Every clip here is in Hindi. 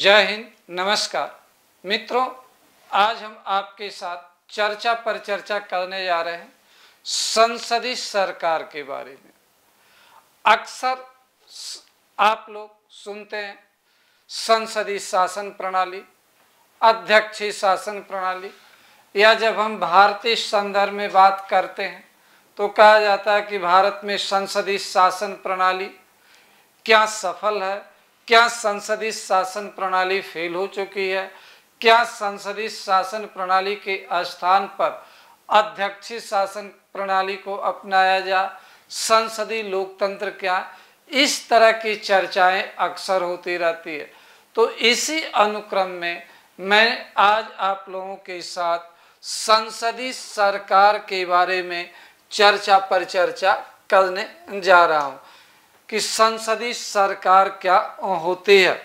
जय हिंद, नमस्कार मित्रों। आज हम आपके साथ चर्चा पर चर्चा करने जा रहे हैं संसदीय सरकार के बारे में। अक्सर आप लोग सुनते हैं संसदीय शासन प्रणाली, अध्यक्षीय शासन प्रणाली, या जब हम भारतीय संदर्भ में बात करते हैं तो कहा जाता है कि भारत में संसदीय शासन प्रणाली क्या सफल है, क्या संसदीय शासन प्रणाली फेल हो चुकी है, क्या संसदीय शासन प्रणाली के स्थान पर अध्यक्षीय शासन प्रणाली को अपनाया जा, संसदीय लोकतंत्र क्या, इस तरह की चर्चाएं अक्सर होती रहती है। तो इसी अनुक्रम में मैं आज आप लोगों के साथ संसदीय सरकार के बारे में चर्चा पर चर्चा करने जा रहा हूं कि संसदीय सरकार क्या होती है,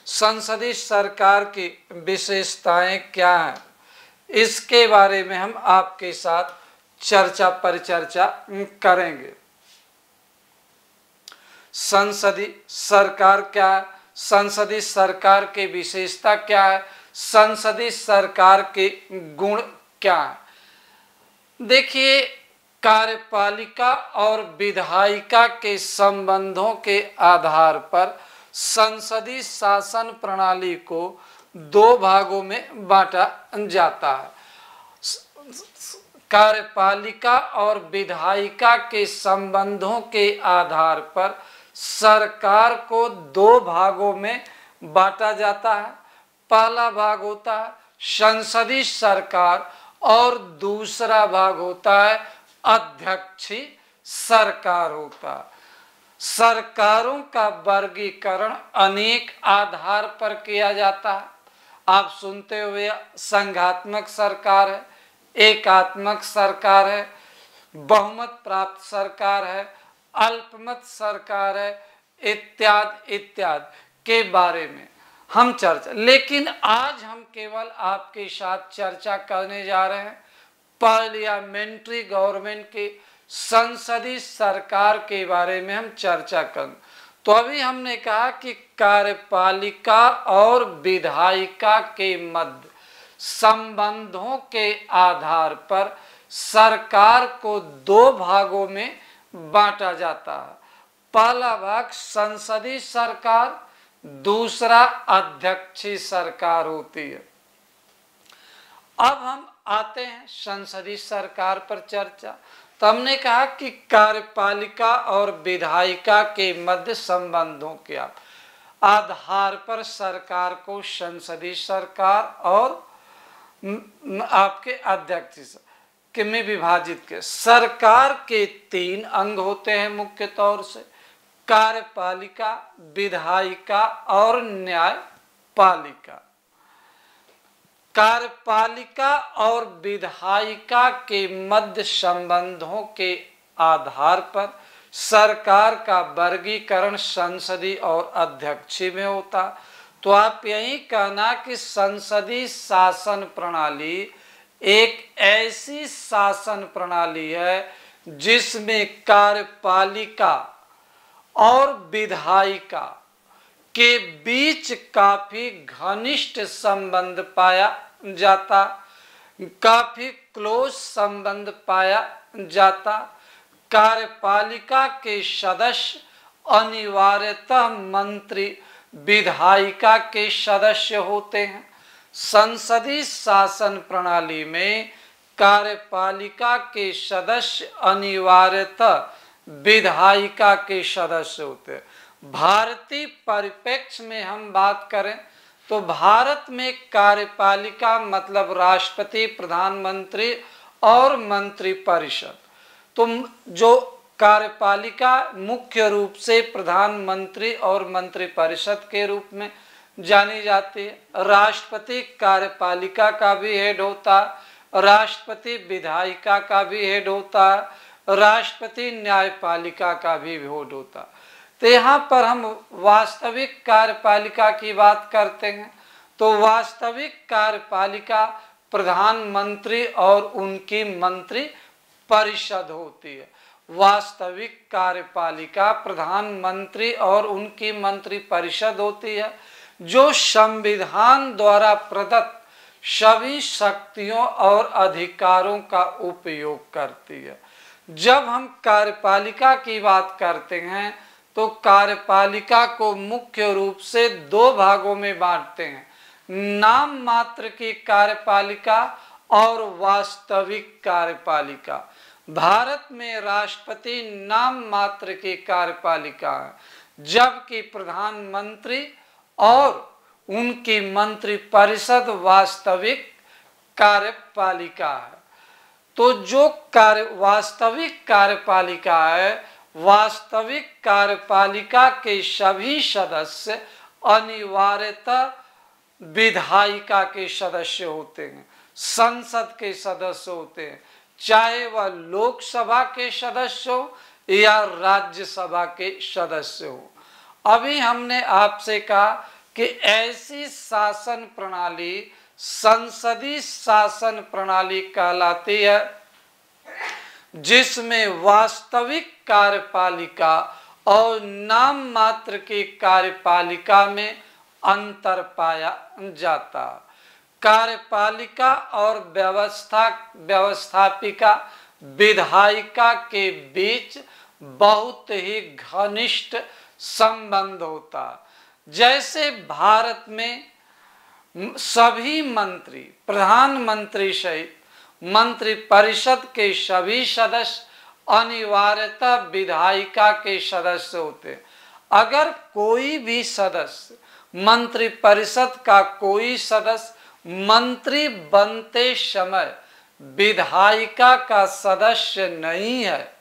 संसदीय सरकार की विशेषताएं क्या हैं, इसके बारे में हम आपके साथ चर्चा पर चर्चा करेंगे। संसदीय सरकार क्या है, संसदीय सरकार की विशेषता क्या है, संसदीय सरकार के गुण क्या है। देखिए, कार्यपालिका और विधायिका के संबंधों के आधार पर संसदीय शासन प्रणाली को दो भागों में बांटा जाता है। कार्यपालिका और विधायिका के संबंधों के आधार पर सरकार को दो भागों में बांटा जाता है। पहला भाग होता है संसदीय सरकार और दूसरा भाग होता है अध्यक्षीय सरकार होता है। सरकारों का वर्गीकरण अनेक आधार पर किया जाता है। आप सुनते हुए संघात्मक सरकार है, एकात्मक सरकार है, बहुमत प्राप्त सरकार है, अल्पमत सरकार है, इत्यादि इत्यादि के बारे में हम चर्चा, लेकिन आज हम केवल आपके साथ चर्चा करने जा रहे हैं पार्लियामेंट्री गवर्नमेंट के संसदीय सरकार के बारे में हम चर्चा करें। तो अभी हमने कहा कि कार्यपालिका और विधायिका के मध्य संबंधों के आधार पर सरकार को दो भागों में बांटा जाता है। पहला भाग संसदीय सरकार, दूसरा अध्यक्षीय सरकार होती है। अब हम आते हैं संसदीय सरकार पर चर्चा। तो हमने कहा कि कार्यपालिका और विधायिका के मध्य संबंधों के आधार पर सरकार को संसदीय सरकार और आपके अध्यक्ष के में विभाजित किया। सरकार के तीन अंग होते हैं मुख्य तौर से, कार्यपालिका, विधायिका और न्यायपालिका। कार्यपालिका और विधायिका के मध्य संबंधों के आधार पर सरकार का वर्गीकरण संसदीय और अध्यक्षीय में होता। तो आप यही कहना कि संसदीय शासन प्रणाली एक ऐसी शासन प्रणाली है जिसमें कार्यपालिका और विधायिका के बीच काफी घनिष्ठ संबंध पाया जाता, काफी क्लोज संबंध पाया जाता। कार्यपालिका के सदस्य अनिवार्यतः मंत्री विधायिका के सदस्य होते हैं। संसदीय शासन प्रणाली में कार्यपालिका के सदस्य अनिवार्यतः विधायिका के सदस्य होते हैं। भारतीय परिप्रेक्ष्य में हम बात करें तो भारत में कार्यपालिका मतलब राष्ट्रपति, प्रधानमंत्री और मंत्रिपरिषद। तो जो कार्यपालिका मुख्य रूप से प्रधानमंत्री और मंत्रिपरिषद के रूप में जानी जाती है। राष्ट्रपति कार्यपालिका का भी हेड होता है, राष्ट्रपति विधायिका का भी हेड होता है, राष्ट्रपति न्यायपालिका का भी हेड होता है। तो यहाँ पर हम वास्तविक कार्यपालिका की बात करते हैं तो वास्तविक कार्यपालिका प्रधानमंत्री और उनकी मंत्री परिषद होती है। वास्तविक कार्यपालिका प्रधानमंत्री और उनकी मंत्री परिषद होती है। जो संविधान द्वारा प्रदत्त सभी शक्तियों और अधिकारों का उपयोग करती है। जब हम कार्यपालिका की बात करते हैं तो कार्यपालिका को मुख्य रूप से दो भागों में बांटते हैं, नाम मात्र की कार्यपालिका और वास्तविक कार्यपालिका। भारत में राष्ट्रपति नाम मात्र की कार्यपालिका है, जबकि प्रधानमंत्री और उनकी मंत्रिपरिषद वास्तविक कार्यपालिका है। तो जो वास्तविक कार्यपालिका है, वास्तविक कार्यपालिका के सभी सदस्य अनिवार्यतः विधायिका के सदस्य होते हैं, संसद के सदस्य होते हैं, चाहे वह लोकसभा के सदस्य हो या राज्यसभा के सदस्य हो। अभी हमने आपसे कहा कि ऐसी शासन प्रणाली संसदीय शासन प्रणाली कहलाती है जिसमें वास्तविक कार्यपालिका और नाम मात्र की कार्यपालिका में अंतर पाया जाता। कार्यपालिका और व्यवस्थापिका विधायिका के बीच बहुत ही घनिष्ठ संबंध होता। जैसे भारत में सभी मंत्री, प्रधानमंत्री सहित मंत्रिपरिषद के सभी सदस्य अनिवार्यतः विधायिका के सदस्य होते हैं। अगर कोई भी सदस्य, मंत्रिपरिषद का कोई सदस्य मंत्री बनते समय विधायिका का सदस्य नहीं है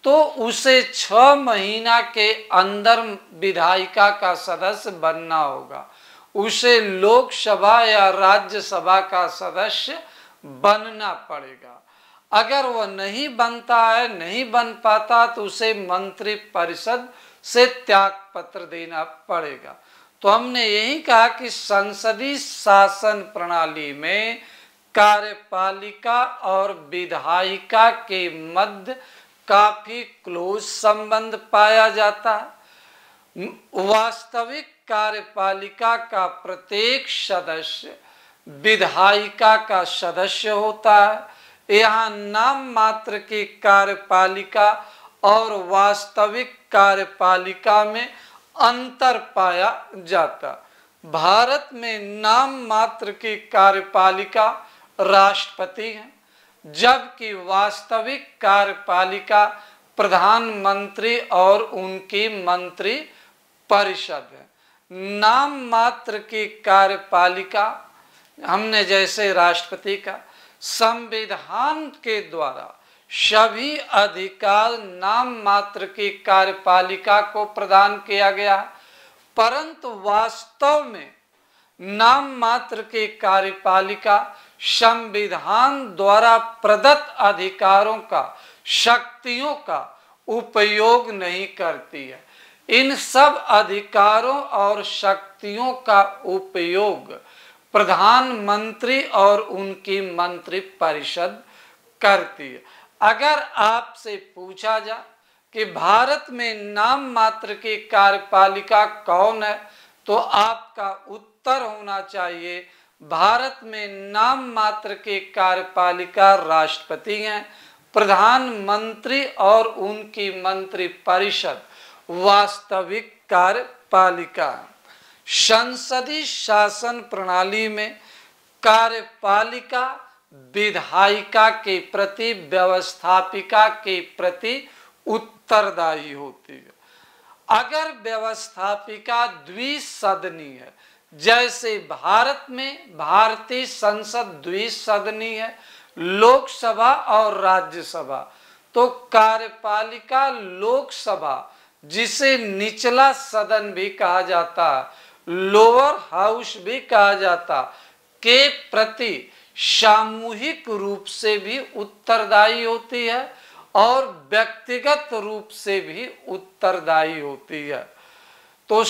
तो उसे 6 महीना के अंदर विधायिका का सदस्य बनना होगा। उसे लोकसभा या राज्यसभा का सदस्य बनना पड़ेगा। अगर वह नहीं बनता है, नहीं बन पाता, तो उसे मंत्रिपरिषद से त्याग पत्र देना पड़ेगा। तो हमने यही कहा कि संसदीय शासन प्रणाली में कार्यपालिका और विधायिका के मध्य काफी क्लोज संबंध पाया जाता है। वास्तविक कार्यपालिका का प्रत्येक सदस्य विधायिका का सदस्य होता है। यहाँ नाम मात्र की कार्यपालिका और वास्तविक कार्यपालिका में अंतर पाया जाता। भारत में नाम मात्र की कार्यपालिका राष्ट्रपति है, जबकि वास्तविक कार्यपालिका प्रधानमंत्री और उनकी मंत्री परिषद है। नाम मात्र की कार्यपालिका हमने जैसे राष्ट्रपति का संविधान के द्वारा सभी अधिकार नाम मात्र की कार्यपालिका को प्रदान किया गया, परंतु वास्तव में नाम मात्र की कार्यपालिका संविधान द्वारा प्रदत्त अधिकारों का, शक्तियों का उपयोग नहीं करती है। इन सब अधिकारों और शक्तियों का उपयोग प्रधानमंत्री और उनकी मंत्रिपरिषद करती है। अगर आपसे पूछा जाए कि भारत में नाम मात्र की कार्यपालिका कौन है, तो आपका उत्तर होना चाहिए भारत में नाम मात्र की कार्यपालिका राष्ट्रपति हैं, प्रधानमंत्री और उनकी मंत्रिपरिषद वास्तविक कार्यपालिका। संसदीय शासन प्रणाली में कार्यपालिका विधायिका के प्रति, व्यवस्थापिका के प्रति उत्तरदायी होती है। अगर व्यवस्थापिका द्विसदनी है, जैसे भारत में भारतीय संसद द्विसदनी है, लोकसभा और राज्यसभा, तो कार्यपालिका लोकसभा, जिसे निचला सदन भी कहा जाता है, लोअर हाउस भी कहा जाता, के प्रति सामूहिक रूप से भी उत्तरदायी होती है और व्यक्तिगत रूप से भी उत्तरदायी होती है। तो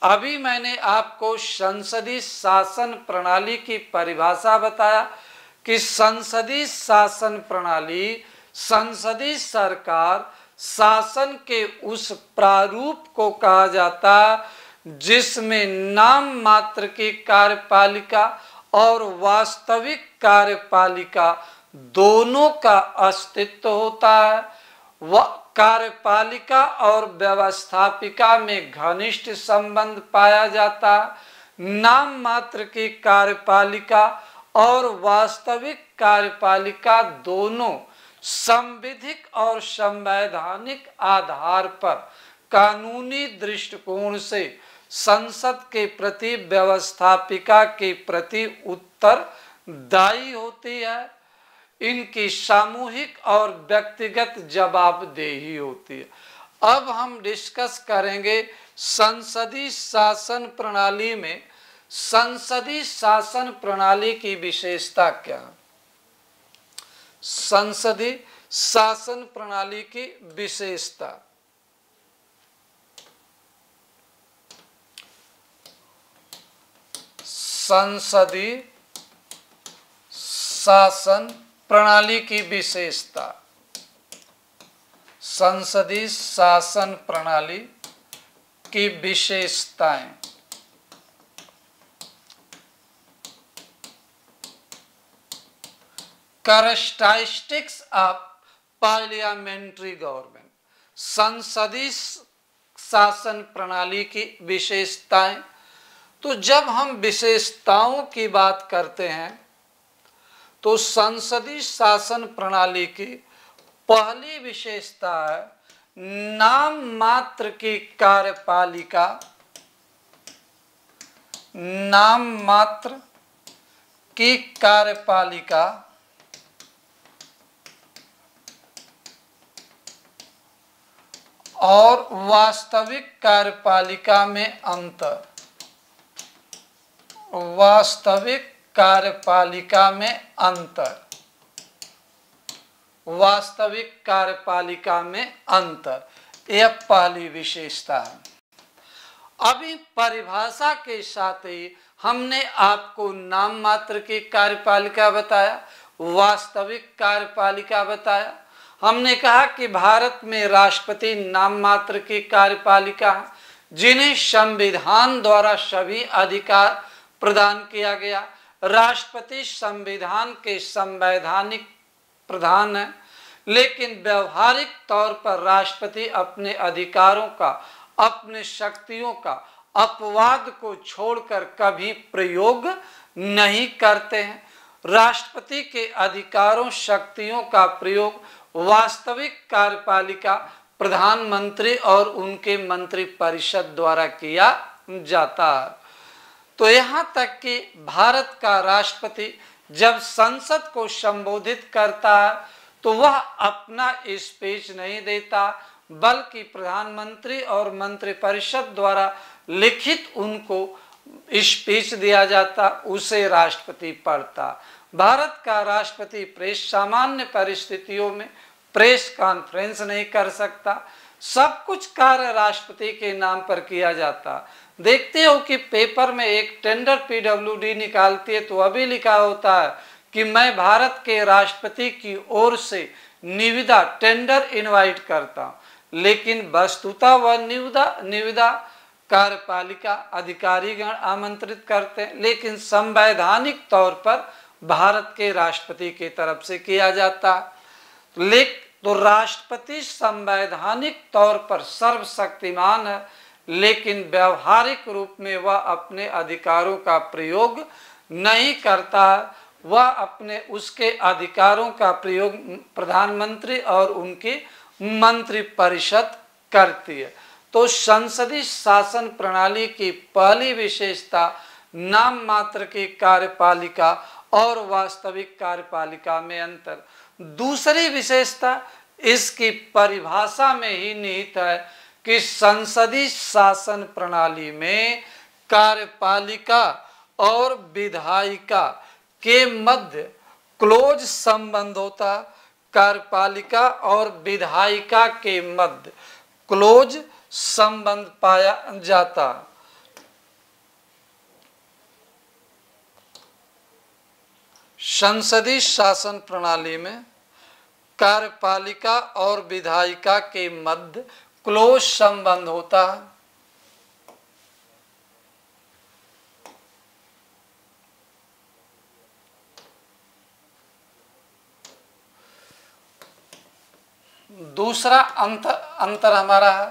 अभी मैंने आपको संसदीय शासन प्रणाली की परिभाषा बताया कि संसदीय शासन प्रणाली, संसदीय सरकार शासन के उस प्रारूप को कहा जाता जिसमें नाम मात्र की कार्यपालिका और वास्तविक कार्यपालिका दोनों का अस्तित्व होता है। वह कार्यपालिका और व्यवस्थापिका में घनिष्ठ संबंध पाया जाता है। नाम मात्र की कार्यपालिका और वास्तविक कार्यपालिका दोनों संविधिक और संवैधानिक आधार पर कानूनी दृष्टिकोण से संसद के प्रति व्यवस्थापिका के प्रति उत्तरदायी होती है। इनकी सामूहिक और व्यक्तिगत जवाबदेही होती है। अब हम डिस्कस करेंगे संसदीय शासन प्रणाली में संसदीय शासन प्रणाली की विशेषता क्या है। संसदीय शासन प्रणाली की विशेषता, संसदीय शासन प्रणाली की विशेषता, संसदीय शासन प्रणाली की विशेषताएं। कैरेक्टरिस्टिक्स ऑफ पार्लियामेंट्री गवर्नमेंट, संसदीय शासन प्रणाली की विशेषताएं। तो जब हम विशेषताओं की बात करते हैं तो संसदीय शासन प्रणाली की पहली विशेषता है नाम मात्र की कार्यपालिका, नाम मात्र की कार्यपालिका और वास्तविक कार्यपालिका में अंतर, वास्तविक कार्यपालिका में अंतर, वास्तविक कार्यपालिका में अंतर, यह पहली विशेषता है। अभी परिभाषा के साथ ही हमने आपको नाम मात्र की कार्यपालिका बताया, वास्तविक कार्यपालिका बताया। हमने कहा कि भारत में राष्ट्रपति नाम मात्र की कार्यपालिका है, जिन्हें संविधान द्वारा सभी अधिकार प्रदान किया गया। राष्ट्रपति संविधान के संवैधानिक प्रधान है, लेकिन व्यवहारिक तौर पर राष्ट्रपति अपने अधिकारों का, अपने शक्तियों का अपवाद को छोड़कर कभी प्रयोग नहीं करते हैं। राष्ट्रपति के अधिकारों, शक्तियों का प्रयोग वास्तविक कार्यपालिका, प्रधानमंत्री और उनके मंत्रिपरिषद द्वारा किया जाता है। तो यहाँ तक कि भारत का राष्ट्रपति जब संसद को संबोधित करता है तो वह अपना स्पीच नहीं देता, बल्कि प्रधानमंत्री और मंत्रिपरिषद द्वारा लिखित उनको स्पीच दिया जाता, उसे राष्ट्रपति पढ़ता। भारत का राष्ट्रपति सामान्य परिस्थितियों में प्रेस कॉन्फ्रेंस नहीं कर सकता। सब कुछ कार्य राष्ट्रपति के नाम पर किया जाता। देखते हो कि पेपर में एक टेंडर पीडब्ल्यूडी निकालती है तो अभी लिखा होता है कि मैं भारत के राष्ट्रपति की ओर से निविदा टेंडर इनवाइट करता हूं, लेकिन वस्तुतः वह निविदा कार्यपालिका अधिकारीगण आमंत्रित करते हैं, लेकिन संवैधानिक तौर पर भारत के राष्ट्रपति की तरफ से किया जाता। तो राष्ट्रपति संवैधानिक तौर पर सर्वशक्तिमान है, लेकिन व्यवहारिक रूप में वह अपने अधिकारों का प्रयोग नहीं करता। वह अपने उसके अधिकारों का प्रयोग प्रधानमंत्री और उनकी मंत्रिपरिषद करती है। तो संसदीय शासन प्रणाली की पहली विशेषता नाम मात्र की कार्यपालिका और वास्तविक कार्यपालिका में अंतर। दूसरी विशेषता इसकी परिभाषा में ही निहित है कि संसदीय शासन प्रणाली में कार्यपालिका और विधायिका के मध्य क्लोज संबंध होता। कार्यपालिका और विधायिका के मध्य क्लोज संबंध पाया जाता। संसदीय शासन प्रणाली में कार्यपालिका और विधायिका के मध्य क्लोज संबंध होता है। दूसरा अंतर हमारा है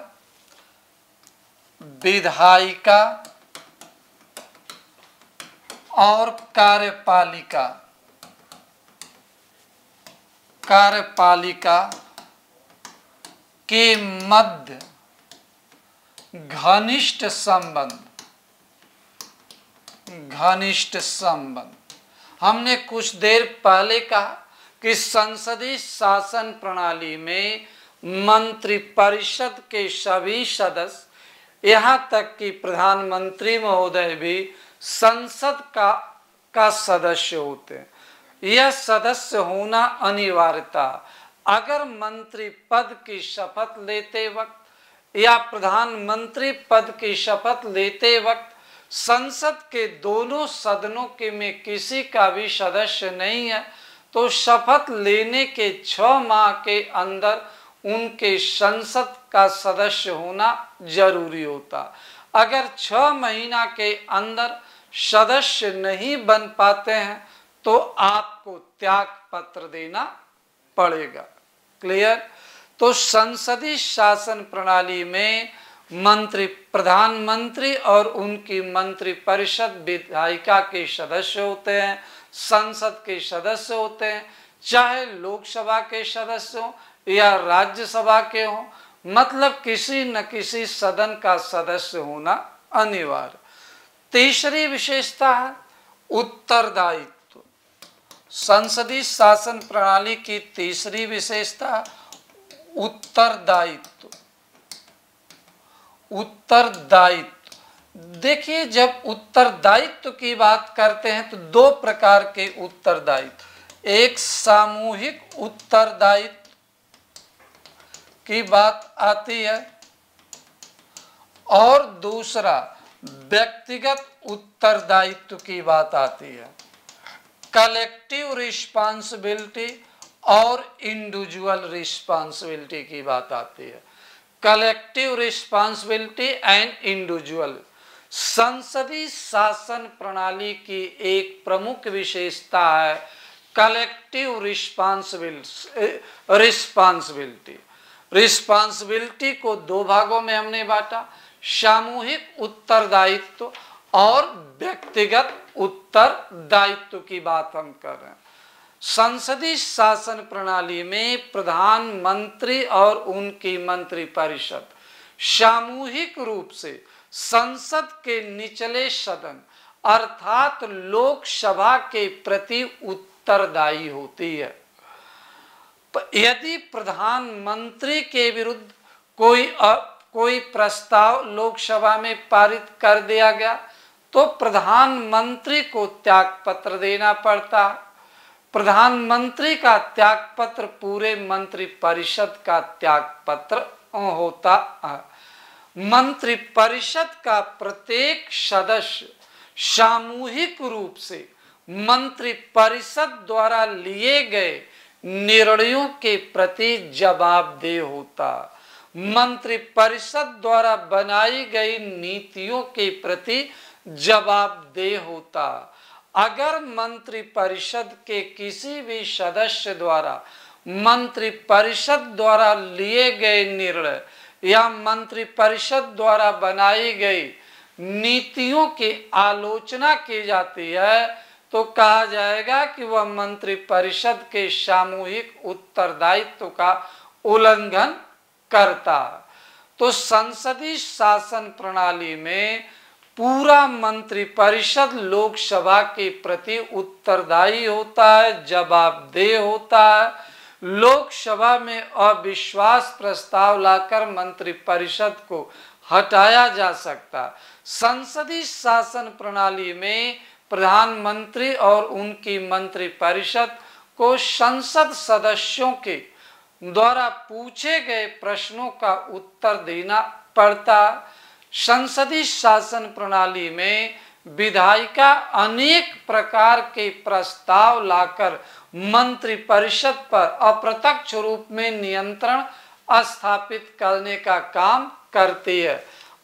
विधायिका और कार्यपालिका। कार्यपालिका के मध्य घनिष्ठ संबंध। घनिष्ठ संबंध हमने कुछ देर पहले कहा कि संसदीय शासन प्रणाली में मंत्रिपरिषद के सभी सदस्य, यहाँ तक कि प्रधानमंत्री महोदय भी संसद का सदस्य होते हैं। यह सदस्य होना अनिवार्यता। अगर मंत्री पद की शपथ लेते वक्त या प्रधानमंत्री पद की शपथ लेते वक्त संसद के दोनों सदनों के में किसी का भी सदस्य नहीं है, तो शपथ लेने के 6 माह के अंदर उनके संसद का सदस्य होना जरूरी होता। अगर 6 महीना के अंदर सदस्य नहीं बन पाते हैं तो आपको त्याग पत्र देना पड़ेगा। क्लियर? तो संसदीय शासन प्रणाली में प्रधानमंत्री और उनकी मंत्रिपरिषद विधायिका के सदस्य होते हैं, संसद के सदस्य होते हैं, चाहे लोकसभा के सदस्य हो या राज्यसभा के हो, मतलब किसी न किसी सदन का सदस्य होना अनिवार्य। तीसरी विशेषता है उत्तरदायित्व। संसदीय शासन प्रणाली की तीसरी विशेषता उत्तरदायित्व। उत्तरदायित्व देखिए, जब उत्तरदायित्व की बात करते हैं तो 2 प्रकार के उत्तरदायित्व, एक सामूहिक उत्तरदायित्व की बात आती है और दूसरा व्यक्तिगत उत्तरदायित्व की बात आती है। कलेक्टिव रिस्पांसिबिलिटी और इंडिविजुअल रिस्पांसिबिलिटी की बात आती है। Collective responsibility and individual. संसदीय शासन प्रणाली की एक प्रमुख विशेषता है कलेक्टिव रिस्पांसिबिलिटी। रिस्पांसिबिलिटी को 2 भागों में हमने बांटा, सामूहिक उत्तरदायित्व और व्यक्तिगत उत्तरदायित्व की बात हम कर रहे हैं। संसदीय शासन प्रणाली में प्रधानमंत्री और उनकी मंत्रिपरिषद सामूहिक रूप से संसद के निचले सदन अर्थात लोकसभा के प्रति उत्तरदायी होती है। यदि प्रधानमंत्री के विरुद्ध कोई प्रस्ताव लोकसभा में पारित कर दिया गया तो प्रधानमंत्री को त्यागपत्र देना पड़ता। प्रधानमंत्री का त्यागपत्र पूरे मंत्रिपरिषद का त्यागपत्र होता है। मंत्रिपरिषद का प्रत्येक सदस्य सामूहिक रूप से मंत्रिपरिषद द्वारा लिए गए निर्णयों के प्रति जवाबदेह होता। मंत्रिपरिषद द्वारा बनाई गई नीतियों के प्रति जवाबदेह होता। अगर मंत्रिपरिषद के किसी भी सदस्य द्वारा मंत्रिपरिषद द्वारा लिए गए निर्णय या मंत्रिपरिषद द्वारा बनाई गई नीतियों की आलोचना की जाती है तो कहा जाएगा कि वह मंत्रिपरिषद के सामूहिक उत्तरदायित्व का उल्लंघन करता। तो संसदीय शासन प्रणाली में पूरा मंत्रिपरिषद लोकसभा के प्रति उत्तरदायी होता है, जवाबदेह होता है। लोकसभा में अविश्वास प्रस्ताव लाकर मंत्रिपरिषद को हटाया जा सकता। संसदीय शासन प्रणाली में प्रधानमंत्री और उनकी मंत्रिपरिषद को संसद सदस्यों के द्वारा पूछे गए प्रश्नों का उत्तर देना पड़ता। संसदीय शासन प्रणाली में विधायिका अनेक प्रकार के प्रस्ताव लाकर मंत्रिपरिषद पर अप्रत्यक्ष रूप में नियंत्रण स्थापित करने का काम करती है।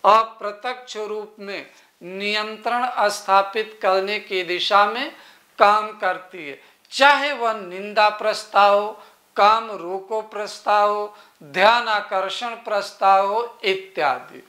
अप्रत्यक्ष रूप में नियंत्रण स्थापित करने की दिशा में काम करती है, चाहे वह निंदा प्रस्ताव हो, काम रोको प्रस्ताव हो, ध्यान आकर्षण प्रस्ताव हो इत्यादि।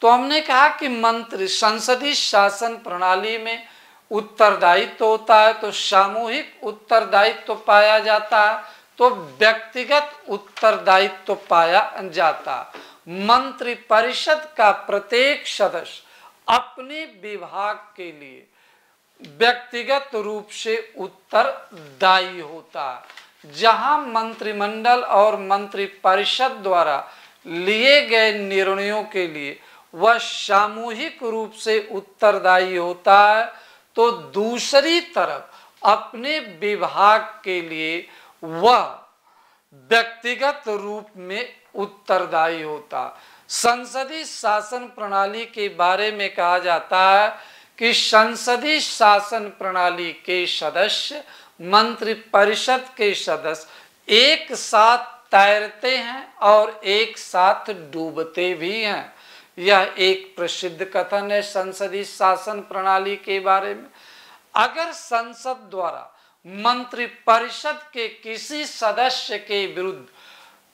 तो हमने कहा कि मंत्री संसदीय शासन प्रणाली में उत्तरदायित्व होता है तो सामूहिक उत्तरदायित्व पाया जाता है, तो व्यक्तिगत उत्तरदायित्व पाया जाता है। मंत्री परिषद का प्रत्येक सदस्य अपने विभाग के लिए व्यक्तिगत रूप से उत्तरदायी होता है। जहां मंत्रिमंडल और मंत्री परिषद द्वारा लिए गए निर्णयों के लिए वह सामूहिक रूप से उत्तरदायी होता है, तो दूसरी तरफ अपने विभाग के लिए वह व्यक्तिगत रूप में उत्तरदायी होता। संसदीय शासन प्रणाली के बारे में कहा जाता है कि संसदीय शासन प्रणाली के सदस्य मंत्री परिषद के सदस्य एक साथ तैरते हैं और एक साथ डूबते भी हैं। यह एक प्रसिद्ध कथन है संसदीय शासन प्रणाली के बारे में। अगर संसद द्वारा मंत्री परिषद के किसी सदस्य के विरुद्ध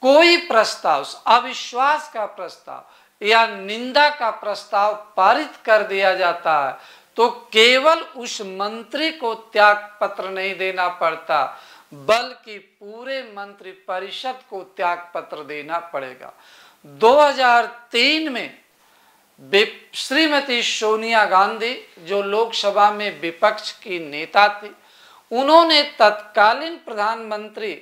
कोई प्रस्ताव, अविश्वास का प्रस्ताव या निंदा का प्रस्ताव पारित कर दिया जाता है, तो केवल उस मंत्री को त्याग पत्र नहीं देना पड़ता, बल्कि पूरे मंत्री परिषद को त्याग पत्र देना पड़ेगा। 2003 में श्रीमती सोनिया गांधी जो लोकसभा में विपक्ष की नेता थी, उन्होंने तत्कालीन प्रधानमंत्री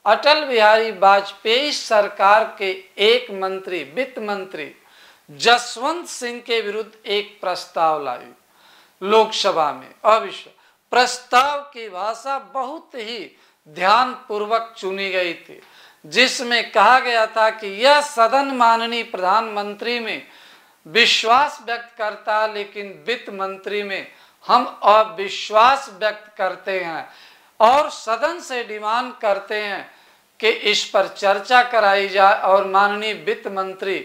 अटल बिहारी वाजपेयी सरकार के एक मंत्री, वित्त मंत्री जसवंत सिंह के विरुद्ध एक प्रस्ताव लाई लोकसभा में। अविश्वास प्रस्ताव की भाषा बहुत ही ध्यानपूर्वक चुनी गई थी, जिसमें कहा गया था कि यह सदन माननीय प्रधानमंत्री में विश्वास व्यक्त करता है, लेकिन वित्त मंत्री में हम अविश्वास व्यक्त करते हैं और सदन से डिमांड करते हैं कि इस पर चर्चा कराई जाए और माननीय वित्त मंत्री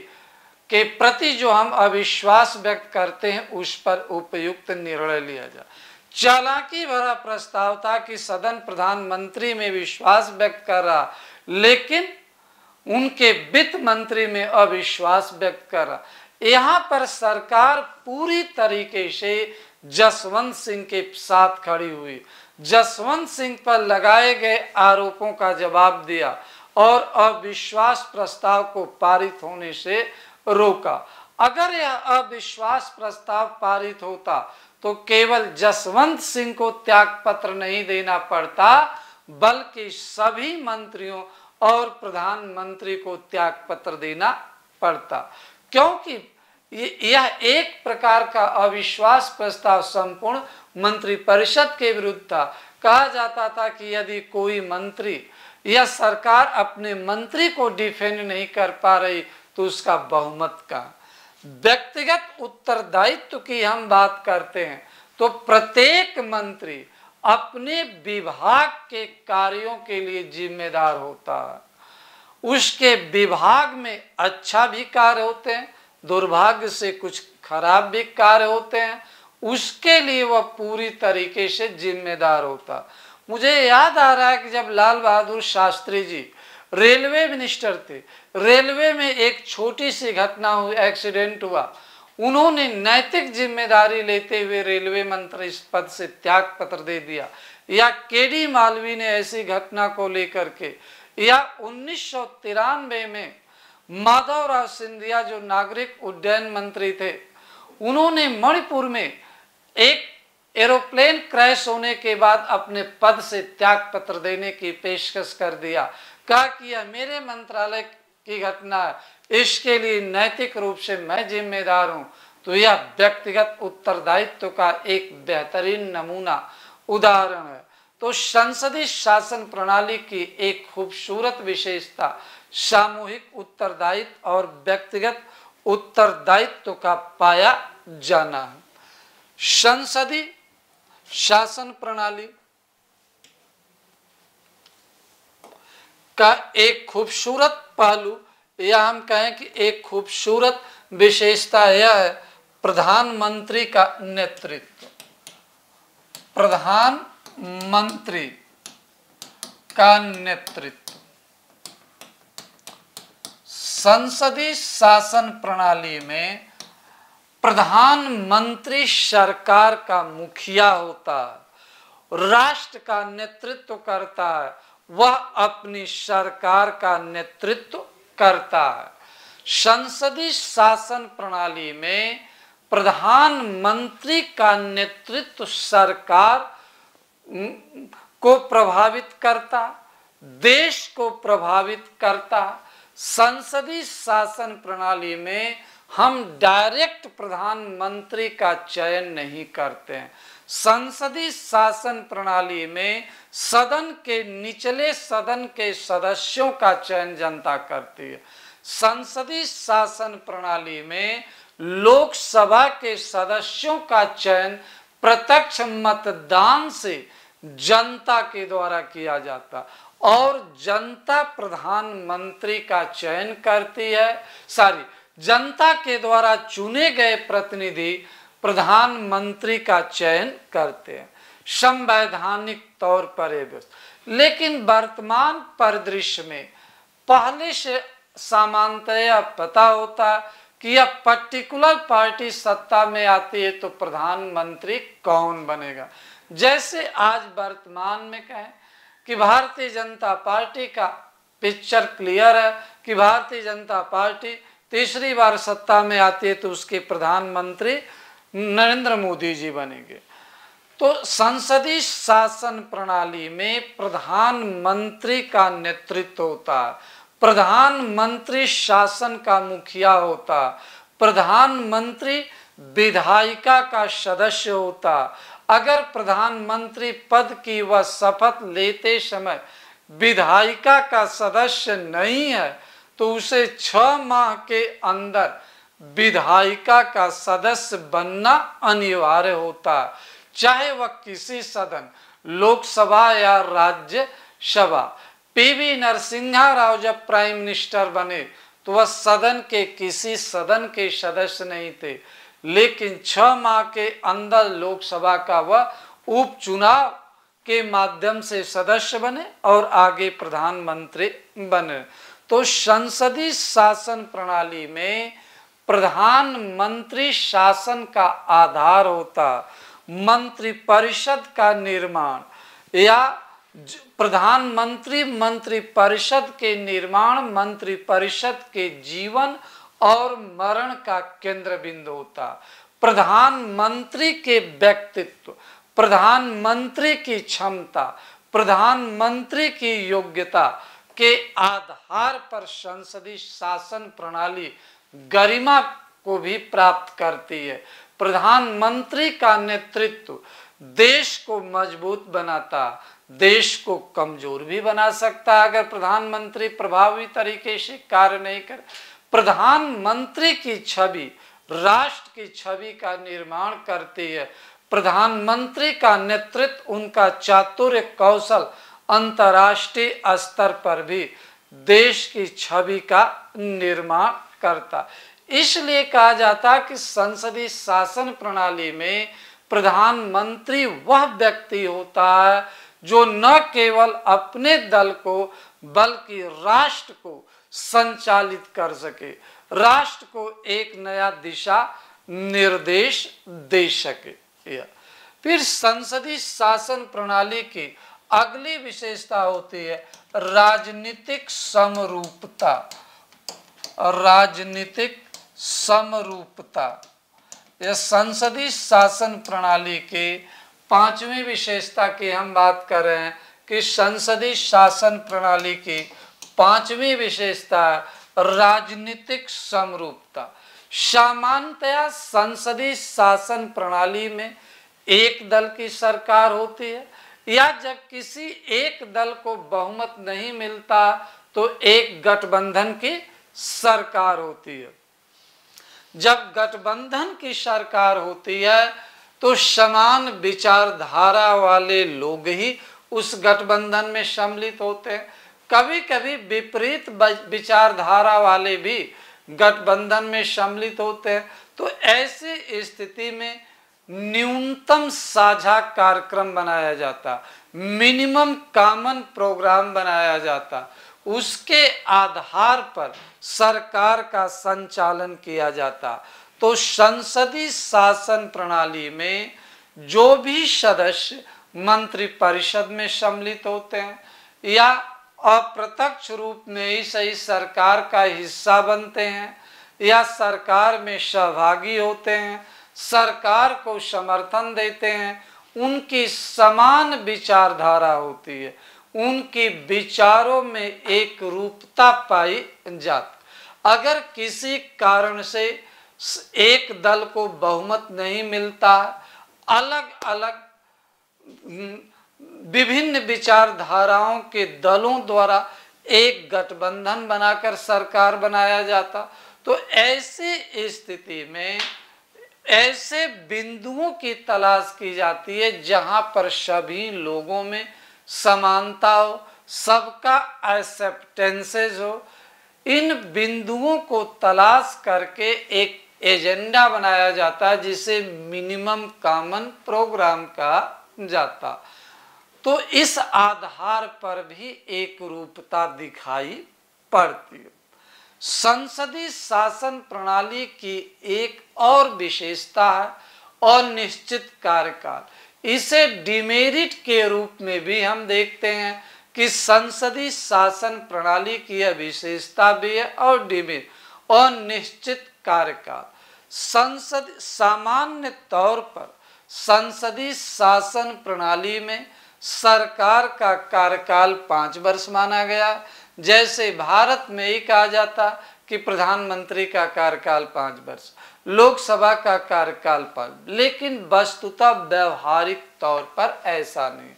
के प्रति जो हम अविश्वास व्यक्त करते हैं उस पर उपयुक्त निर्णय लिया जाए। चालाकी भरा प्रस्ताव था कि सदन प्रधानमंत्री में विश्वास व्यक्त कर रहा, लेकिन उनके वित्त मंत्री में अविश्वास व्यक्त कर रहा। यहाँ पर सरकार पूरी तरीके से जसवंत सिंह के साथ खड़ी हुई, जसवंत सिंह पर लगाए गए आरोपों का जवाब दिया और अविश्वास प्रस्ताव को पारित होने से रोका। अगर यह अविश्वास प्रस्ताव पारित होता तो केवल जसवंत सिंह को त्याग पत्र नहीं देना पड़ता, बल्कि सभी मंत्रियों और प्रधानमंत्री को त्याग पत्र देना पड़ता, क्योंकि यह एक प्रकार का अविश्वास प्रस्ताव संपूर्ण मंत्री परिषद के विरुद्ध था। कहा जाता था कि यदि कोई मंत्री या सरकार अपने मंत्री को डिफेंड नहीं कर पा रही तो उसका बहुमत का। व्यक्तिगत उत्तरदायित्व की हम बात करते हैं तो प्रत्येक मंत्री अपने विभाग के कार्यों के लिए जिम्मेदार होता है। उसके विभाग में अच्छा भी कार्य होते हैं, दुर्भाग्य से कुछ खराब भी कार्य होते हैं, उसके लिए वह पूरी तरीके से जिम्मेदार होता। मुझे याद आ रहा है कि जब लाल बहादुर शास्त्री जी रेलवे मिनिस्टर थे, रेलवे में एक छोटी सी घटना हुई, एक्सीडेंट हुआ, उन्होंने नैतिक जिम्मेदारी लेते हुए रेलवे मंत्री पद से त्याग पत्र दे दिया। या केडी मालवीय ने ऐसी घटना को लेकर के, या 1993 में माधवराव सिंधिया जो नागरिक उड्डयन मंत्री थे, उन्होंने मणिपुर में एक एरोप्लेन क्रैश होने के बाद अपने पद से त्याग पत्र देने की पेशकश कर दिया। कहा कि यह मेरे मंत्रालय की घटना है, इसके लिए नैतिक रूप से मैं जिम्मेदार हूं। तो यह व्यक्तिगत उत्तरदायित्व का एक बेहतरीन नमूना उदाहरण है। तो संसदीय शासन प्रणाली की एक खूबसूरत विशेषता सामूहिक उत्तरदायित्व और व्यक्तिगत उत्तरदायित्व का पाया जाना है। संसदीय शासन प्रणाली का एक खूबसूरत पहलू या हम कहें कि एक खूबसूरत विशेषता यह है प्रधानमंत्री का नेतृत्व। प्रधानमंत्री का नेतृत्व संसदीय शासन प्रणाली में प्रधानमंत्री सरकार का मुखिया होता है, राष्ट्र का नेतृत्व करता है, वह अपनी सरकार का नेतृत्व करता है। संसदीय शासन प्रणाली में प्रधानमंत्री का नेतृत्व सरकार को प्रभावित करता, देश को प्रभावित करता। संसदीय शासन प्रणाली में हम डायरेक्ट प्रधानमंत्री का चयन नहीं करते हैं। संसदीय शासन प्रणाली में सदन के निचले सदन के सदस्यों का चयन जनता करती है। संसदीय शासन प्रणाली में लोकसभा के सदस्यों का चयन प्रत्यक्ष मतदान से जनता के द्वारा किया जाता और जनता प्रधानमंत्री का चयन करती है। जनता के द्वारा चुने गए प्रतिनिधि प्रधानमंत्री का चयन करते हैं संवैधानिक तौर पर। लेकिन वर्तमान परिदृश्य में पहले से सामान्यतया पता होता कि यह पर्टिकुलर पार्टी सत्ता में आती है तो प्रधानमंत्री कौन बनेगा। जैसे आज वर्तमान में कहें कि भारतीय जनता पार्टी का पिक्चर क्लियर है कि भारतीय जनता पार्टी तीसरी बार सत्ता में आती है तो उसके प्रधानमंत्री नरेंद्र मोदी जी बनेंगे। तो संसदीय शासन प्रणाली में प्रधानमंत्री का नेतृत्व होता है, प्रधानमंत्री शासन का मुखिया होता, प्रधानमंत्री विधायिका का सदस्य होता। अगर प्रधानमंत्री पद की वह शपथ लेते समय विधायिका का सदस्य नहीं है तो उसे 6 माह के अंदर विधायिका का सदस्य बनना अनिवार्य होता है, चाहे वह किसी सदन लोकसभा या राज्यसभा। पीवी नरसिम्हा राव जब प्राइम मिनिस्टर बने तो वह सदन के किसी सदन के सदस्य नहीं थे, लेकिन 6 माह के अंदर लोकसभा का वह उपचुनाव के माध्यम से सदस्य बने और आगे प्रधानमंत्री बने। तो संसदीय शासन प्रणाली में प्रधानमंत्री शासन का आधार होता, मंत्रिपरिषद का निर्माण या प्रधानमंत्री मंत्रिपरिषद के निर्माण मंत्रिपरिषद के जीवन और मरण का केंद्र बिंदु होता। प्रधानमंत्री के व्यक्तित्व, प्रधानमंत्री की क्षमता, प्रधानमंत्री की योग्यता के आधार पर संसदीय शासन प्रणाली गरिमा को भी प्राप्त करती है। प्रधानमंत्री का नेतृत्व देश को मजबूत बनाता, देश को कमजोर भी बना सकता है अगर प्रधानमंत्री प्रभावी तरीके से कार्य नहीं करे। प्रधानमंत्री की छवि राष्ट्र की छवि का निर्माण करती है। प्रधानमंत्री का नेतृत्व, उनका चातुर्य कौशल अंतर्राष्ट्रीय स्तर पर भी देश की छवि का निर्माण करता। इसलिए कहा जाता कि संसदीय शासन प्रणाली में प्रधानमंत्री वह व्यक्ति होता है जो न केवल अपने दल को बल्कि राष्ट्र को संचालित कर सके, राष्ट्र को एक नया दिशा निर्देश दे सके। फिर संसदीय शासन प्रणाली की अगली विशेषता होती है राजनीतिक समरूपता। राजनीतिक समरूपता यह संसदीय शासन प्रणाली के 5वीं विशेषता की हम बात कर रहे हैं कि संसदीय शासन प्रणाली की 5वीं विशेषता राजनीतिक समरूपता। सामान्यतया संसदीय शासन प्रणाली में एक दल की सरकार होती है या जब किसी एक दल को बहुमत नहीं मिलता तो एक गठबंधन की सरकार होती है। जब गठबंधन की सरकार होती है तो समान विचारधारा वाले लोग ही उस गठबंधन में सम्मिलित होते हैं। कभी कभी विपरीत विचारधारा वाले भी गठबंधन में सम्मिलित होते हैं। तो ऐसी स्थिति में न्यूनतम साझा कार्यक्रम बनाया जाता, मिनिमम कॉमन प्रोग्राम बनाया जाता। उसके आधार पर सरकार का संचालन किया जाता। तो संसदीय शासन प्रणाली में जो भी सदस्य मंत्रिपरिषद में सम्मिलित होते हैं या अप्रत्यक्ष रूप में ही सही सरकार का हिस्सा बनते हैं या सरकार में सहभागी होते हैं, सरकार को समर्थन देते हैं, उनकी समान विचारधारा होती है, उनकी विचारों में एक रूपता पाई जाती। अगर किसी कारण से एक दल को बहुमत नहीं मिलता, अलग अलग विभिन्न विचारधाराओं के दलों द्वारा एक गठबंधन बनाकर सरकार बनाया जाता, तो ऐसी स्थिति में ऐसे बिंदुओं की तलाश की जाती है जहां पर सभी लोगों में समानता हो, सबका एक्सेप्टेंसेज हो। इन बिंदुओं को तलाश करके एक एजेंडा बनाया जाता है जिसे मिनिमम कॉमन प्रोग्राम कहा जाता। तो इस आधार पर भी एक रूपता दिखाई पड़ती है। संसदीय शासन प्रणाली की एक और विशेषता है अनिश्चित कार्यकाल। इसे डिमेरिट के रूप में भी हम देखते हैं कि संसदीय शासन प्रणाली की यह विशेषता भी है और डिमेरिट अनिश्चित कार्यकाल। संसद सामान्य तौर पर संसदीय शासन प्रणाली में सरकार का कार्यकाल 5 वर्ष माना गया। जैसे भारत में ही कहा जाता कि प्रधानमंत्री का कार्यकाल 5 वर्ष, लोकसभा का कार्यकाल 5, लेकिन वस्तुतः व्यवहारिक तौर पर ऐसा नहीं।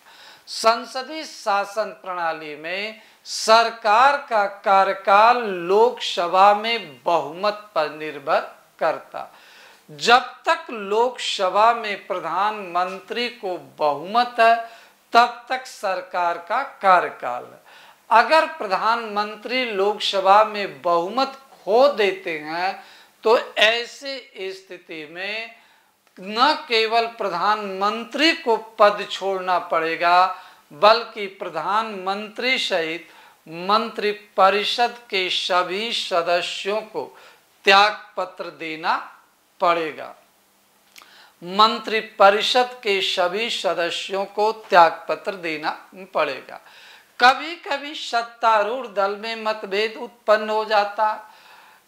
संसदीय शासन प्रणाली में सरकार का कार्यकाल लोकसभा में बहुमत पर निर्भर करता। जब तक लोकसभा में प्रधानमंत्री को बहुमत है तब तक सरकार का कार्यकाल है। अगर प्रधानमंत्री लोकसभा में बहुमत खो देते हैं तो ऐसी स्थिति में न केवल प्रधानमंत्री को पद छोड़ना पड़ेगा बल्कि प्रधानमंत्री सहित मंत्रिपरिषद के सभी सदस्यों को त्याग पत्र देना पड़ेगा। मंत्रिपरिषद के सभी सदस्यों को त्याग पत्र देना पड़ेगा। कभी कभी सत्तारूढ़ दल में मतभेद उत्पन्न हो जाता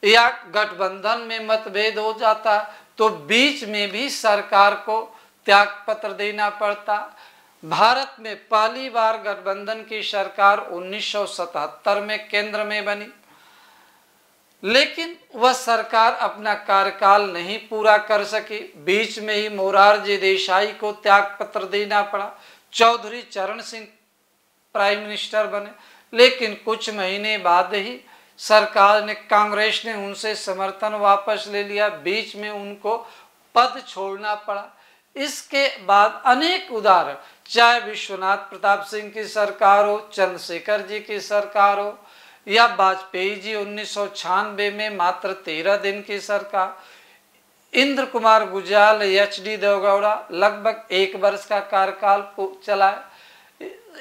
या गठबंधन में मतभेद हो जाता तो बीच में भी सरकार को त्याग पत्र देना पड़ता। भारत में पहली बार गठबंधन की सरकार 1977 में केंद्र में बनी, लेकिन वह सरकार अपना कार्यकाल नहीं पूरा कर सकी। बीच में ही मोरारजी देसाई को त्याग पत्र देना पड़ा। चौधरी चरण सिंह प्राइम मिनिस्टर बने, लेकिन कुछ महीने बाद ही सरकार ने, कांग्रेस ने उनसे समर्थन वापस ले लिया। बीच में उनको पद छोड़ना पड़ा। इसके बाद अनेक उदाहरण, चाहे विश्वनाथ प्रताप सिंह की सरकार हो, चंद्रशेखर जी की सरकार हो या वाजपेयी जी 1996 में मात्र 13 दिन की सरकार, इंद्र कुमार गुजराल, एच.डी. देवगौड़ा लगभग 1 वर्ष का कार्यकाल चलाए।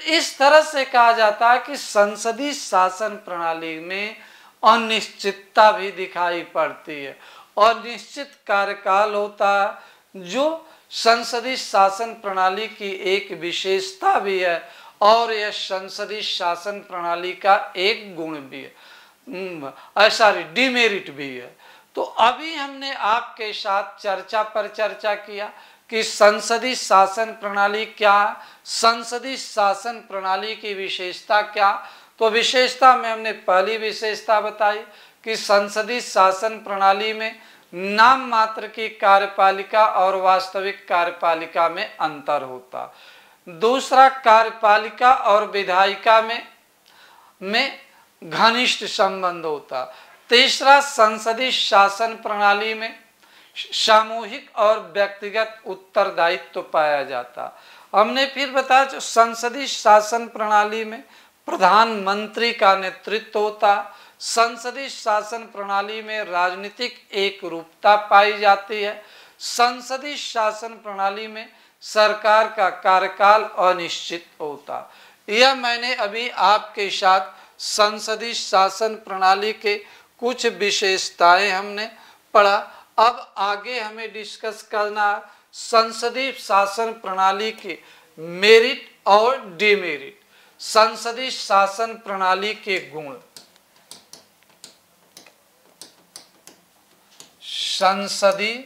इस तरह से कहा जाता है कि संसदीय शासन प्रणाली में अनिश्चितता भी दिखाई पड़ती है और निश्चित कार्यकाल होता है जो संसदीय शासन प्रणाली की एक विशेषता भी है और यह संसदीय शासन प्रणाली का एक गुण भी है, डिमेरिट भी है। तो अभी हमने आपके साथ चर्चा पर चर्चा किया कि संसदीय शासन प्रणाली क्या है, संसदीय शासन प्रणाली की विशेषता क्या। तो विशेषता में हमने पहली विशेषता बताई कि संसदीय शासन प्रणाली में नाम मात्र की कार्यपालिका और वास्तविक कार्यपालिका में अंतर होता। दूसरा, कार्यपालिका और विधायिका में घनिष्ठ संबंध होता। तीसरा, संसदीय शासन प्रणाली में सामूहिक और व्यक्तिगत उत्तरदायित्व पाया जाता। हमने फिर बताया संसदीय शासन प्रणाली में प्रधानमंत्री का नेतृत्व होता। संसदीय शासन प्रणाली में राजनीतिक एक रूपता पाई जाती है। संसदीय शासन प्रणाली में सरकार का कार्यकाल अनिश्चित होता। यह मैंने अभी आपके साथ संसदीय शासन प्रणाली के कुछ विशेषताएं हमने पढ़ा। अब आगे हमें डिस्कस करना है संसदीय शासन प्रणाली के मेरिट और डिमेरिट। संसदीय शासन प्रणाली के गुण। संसदीय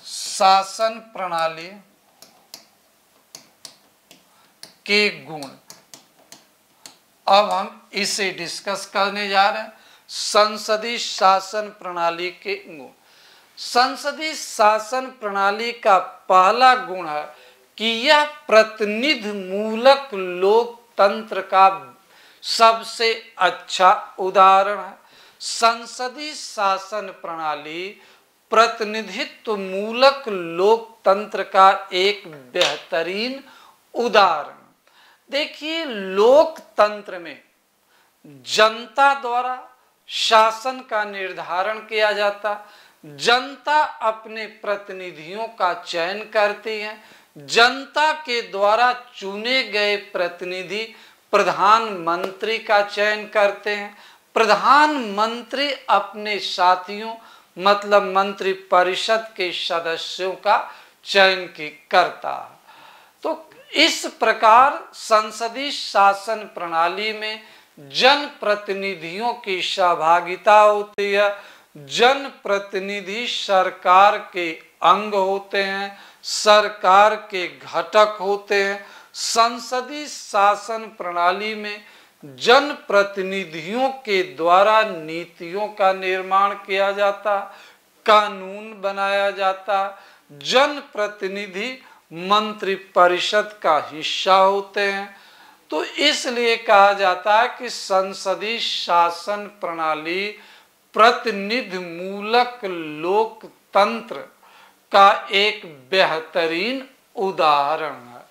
शासन प्रणाली के गुण, अब हम इसे डिस्कस करने जा रहे हैं। संसदीय शासन प्रणाली के गुण। संसदीय शासन प्रणाली का पहला गुण है कि यह प्रतिनिधि मूलक लोकतंत्र का सबसे अच्छा उदाहरण है। संसदीय शासन प्रणाली प्रतिनिधित्व मूलक लोकतंत्र का एक बेहतरीन उदाहरण। देखिए, लोकतंत्र में जनता द्वारा शासन का निर्धारण किया जाता, जनता अपने प्रतिनिधियों का चयन करती है, जनता के द्वारा चुने गए प्रतिनिधि प्रधानमंत्री का चयन करते हैं, प्रधानमंत्री अपने साथियों मतलब मंत्री परिषद के सदस्यों का चयन करता है। तो इस प्रकार संसदीय शासन प्रणाली में जनप्रतिनिधियों की सहभागिता होती है, जनप्रतिनिधि सरकार के अंग होते हैं, सरकार के घटक होते हैं। संसदीय शासन प्रणाली में जनप्रतिनिधियों के द्वारा नीतियों का निर्माण किया जाता, कानून बनाया जाता, जनप्रतिनिधि मंत्री परिषद का हिस्सा होते हैं। तो इसलिए कहा जाता है कि संसदीय शासन प्रणाली प्रतिनिधि मूलक लोकतंत्र का एक बेहतरीन उदाहरण है।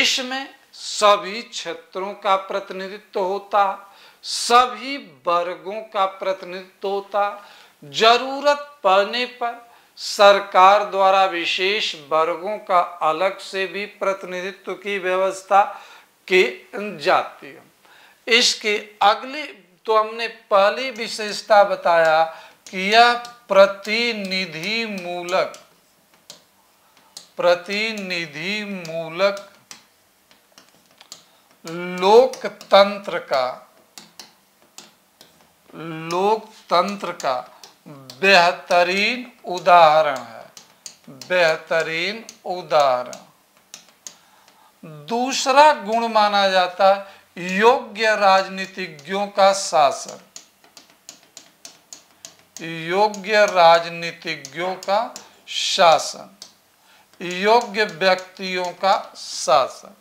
इसमें सभी क्षेत्रों का प्रतिनिधित्व होता, सभी वर्गों का प्रतिनिधित्व होता, जरूरत पड़ने पर सरकार द्वारा विशेष वर्गों का अलग से भी प्रतिनिधित्व की व्यवस्था की जाती है। इसकी अगली तो हमने पहली विशेषता बताया कि यह प्रतिनिधि मूलक लोकतंत्र का बेहतरीन उदाहरण है, बेहतरीन उदाहरण। दूसरा गुण माना जाता है योग्य राजनीतिज्ञों का शासन, योग्य राजनीतिज्ञों का शासन, योग्य व्यक्तियों का शासन।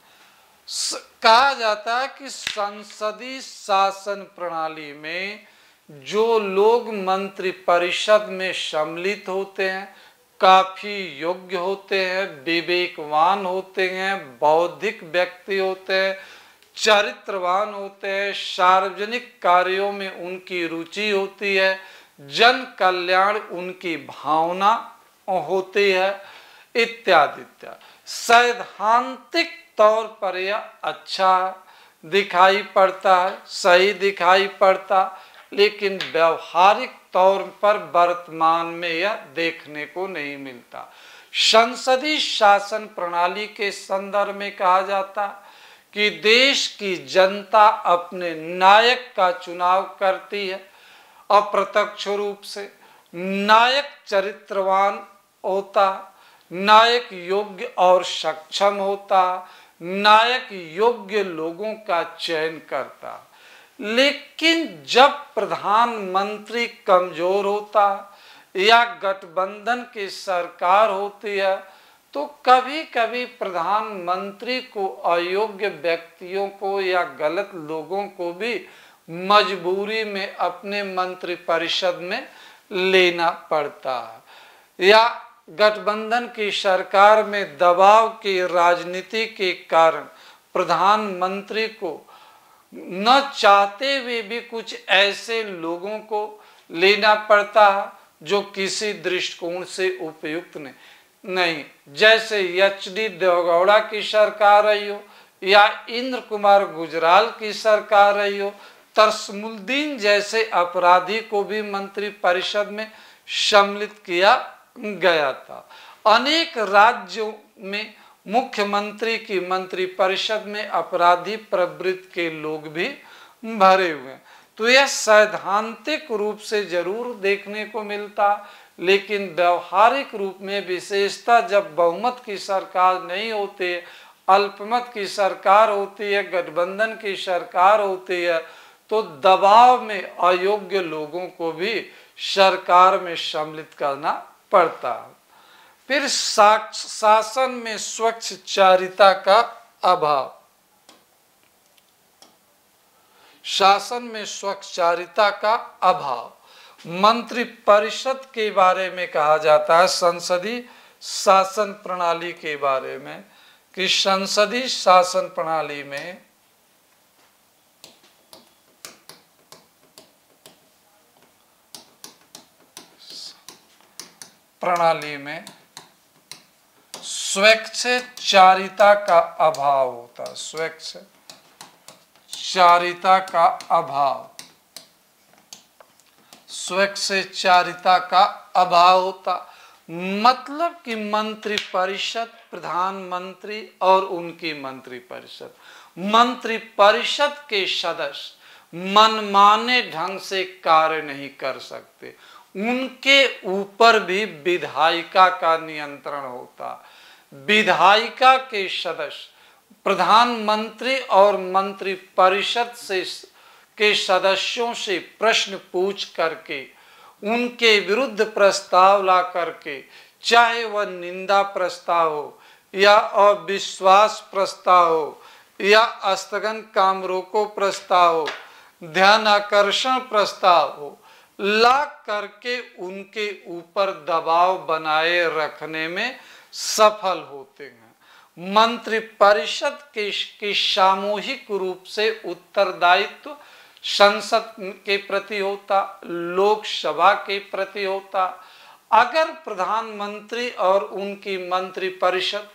कहा जाता है कि संसदीय शासन प्रणाली में जो लोग मंत्री परिषद में सम्मिलित होते हैं काफी योग्य होते हैं, विवेकवान होते हैं, बौद्धिक व्यक्ति होते हैं, चरित्रवान होते हैं, सार्वजनिक कार्यों में उनकी रुचि होती है, जन कल्याण उनकी भावना होती है, इत्यादि इत्यादि। सैद्धांतिक तौर पर यह अच्छा दिखाई पड़ता है, सही दिखाई पड़ता, लेकिन व्यवहारिक तौर पर वर्तमान में यह देखने को नहीं मिलता। संसदीय शासन प्रणाली के संदर्भ में कहा जाता कि देश की जनता अपने नायक का चुनाव करती है, अप्रत्यक्ष रूप से नायक चरित्रवान होता, नायक योग्य और सक्षम होता, नायक योग्य लोगों का चयन करता। लेकिन जब प्रधानमंत्री कमजोर होता या गठबंधन की सरकार होती है तो कभी कभी प्रधानमंत्री को अयोग्य व्यक्तियों को या गलत लोगों को भी मजबूरी में अपने मंत्रिपरिषद में लेना पड़ता है, या गठबंधन की सरकार में दबाव की राजनीति के कारण प्रधानमंत्री को न चाहते हुए भी कुछ ऐसे लोगों को लेना पड़ता है जो किसी दृष्टिकोण से उपयुक्त नहीं। जैसे एच.डी. देवेगौड़ा की सरकार रही हो या इंद्र कुमार गुजराल की सरकार रही हो, तरसमुद्दीन जैसे अपराधी को भी मंत्री परिषद में सम्मिलित किया गया था। अनेक राज्यों में मुख्यमंत्री की मंत्री परिषद में अपराधी प्रवृत्ति के लोग भी भरे हुए हैं। तो यह सैद्धांतिक रूप से जरूर देखने को मिलता, लेकिन व्यवहारिक रूप में विशेषता जब बहुमत की सरकार नहीं होती है, अल्पमत की सरकार होती है, गठबंधन की सरकार होती है, तो दबाव में अयोग्य लोगों को भी सरकार में सम्मिलित करना पड़ता है। फिर शासन में स्वच्छचारिता का अभाव। शासन में स्वच्छचारिता का अभाव। मंत्री परिषद के बारे में कहा जाता है, संसदीय शासन प्रणाली के बारे में, कि संसदीय शासन प्रणाली में स्वच्छचारिता का अभाव होता है। स्वच्छचारिता का अभाव, स्वच्छचारिता का अभाव होता, मतलब कि मंत्री परिषद, प्रधानमंत्री और उनकी मंत्री परिषद, मंत्री परिषद के सदस्य मनमाने ढंग से कार्य नहीं कर सकते, उनके ऊपर भी विधायिका का नियंत्रण होता। विधायिका के सदस्य प्रधानमंत्री और मंत्री परिषद के सदस्यों से प्रश्न पूछ करके उनके विरुद्ध प्रस्ताव ला करके, चाहे वह निंदा प्रस्ताव हो या अविश्वास प्रस्ताव हो या स्थगन काम रोको प्रस्ताव हो, ध्यान आकर्षण प्रस्ताव हो, ला करके उनके ऊपर दबाव बनाए रखने में सफल होते हैं। मंत्री परिषद के सामूहिक रूप से उत्तरदायित्व संसद के प्रति होता, लोकसभा के प्रति होता। अगर प्रधानमंत्री और उनकी मंत्री परिषद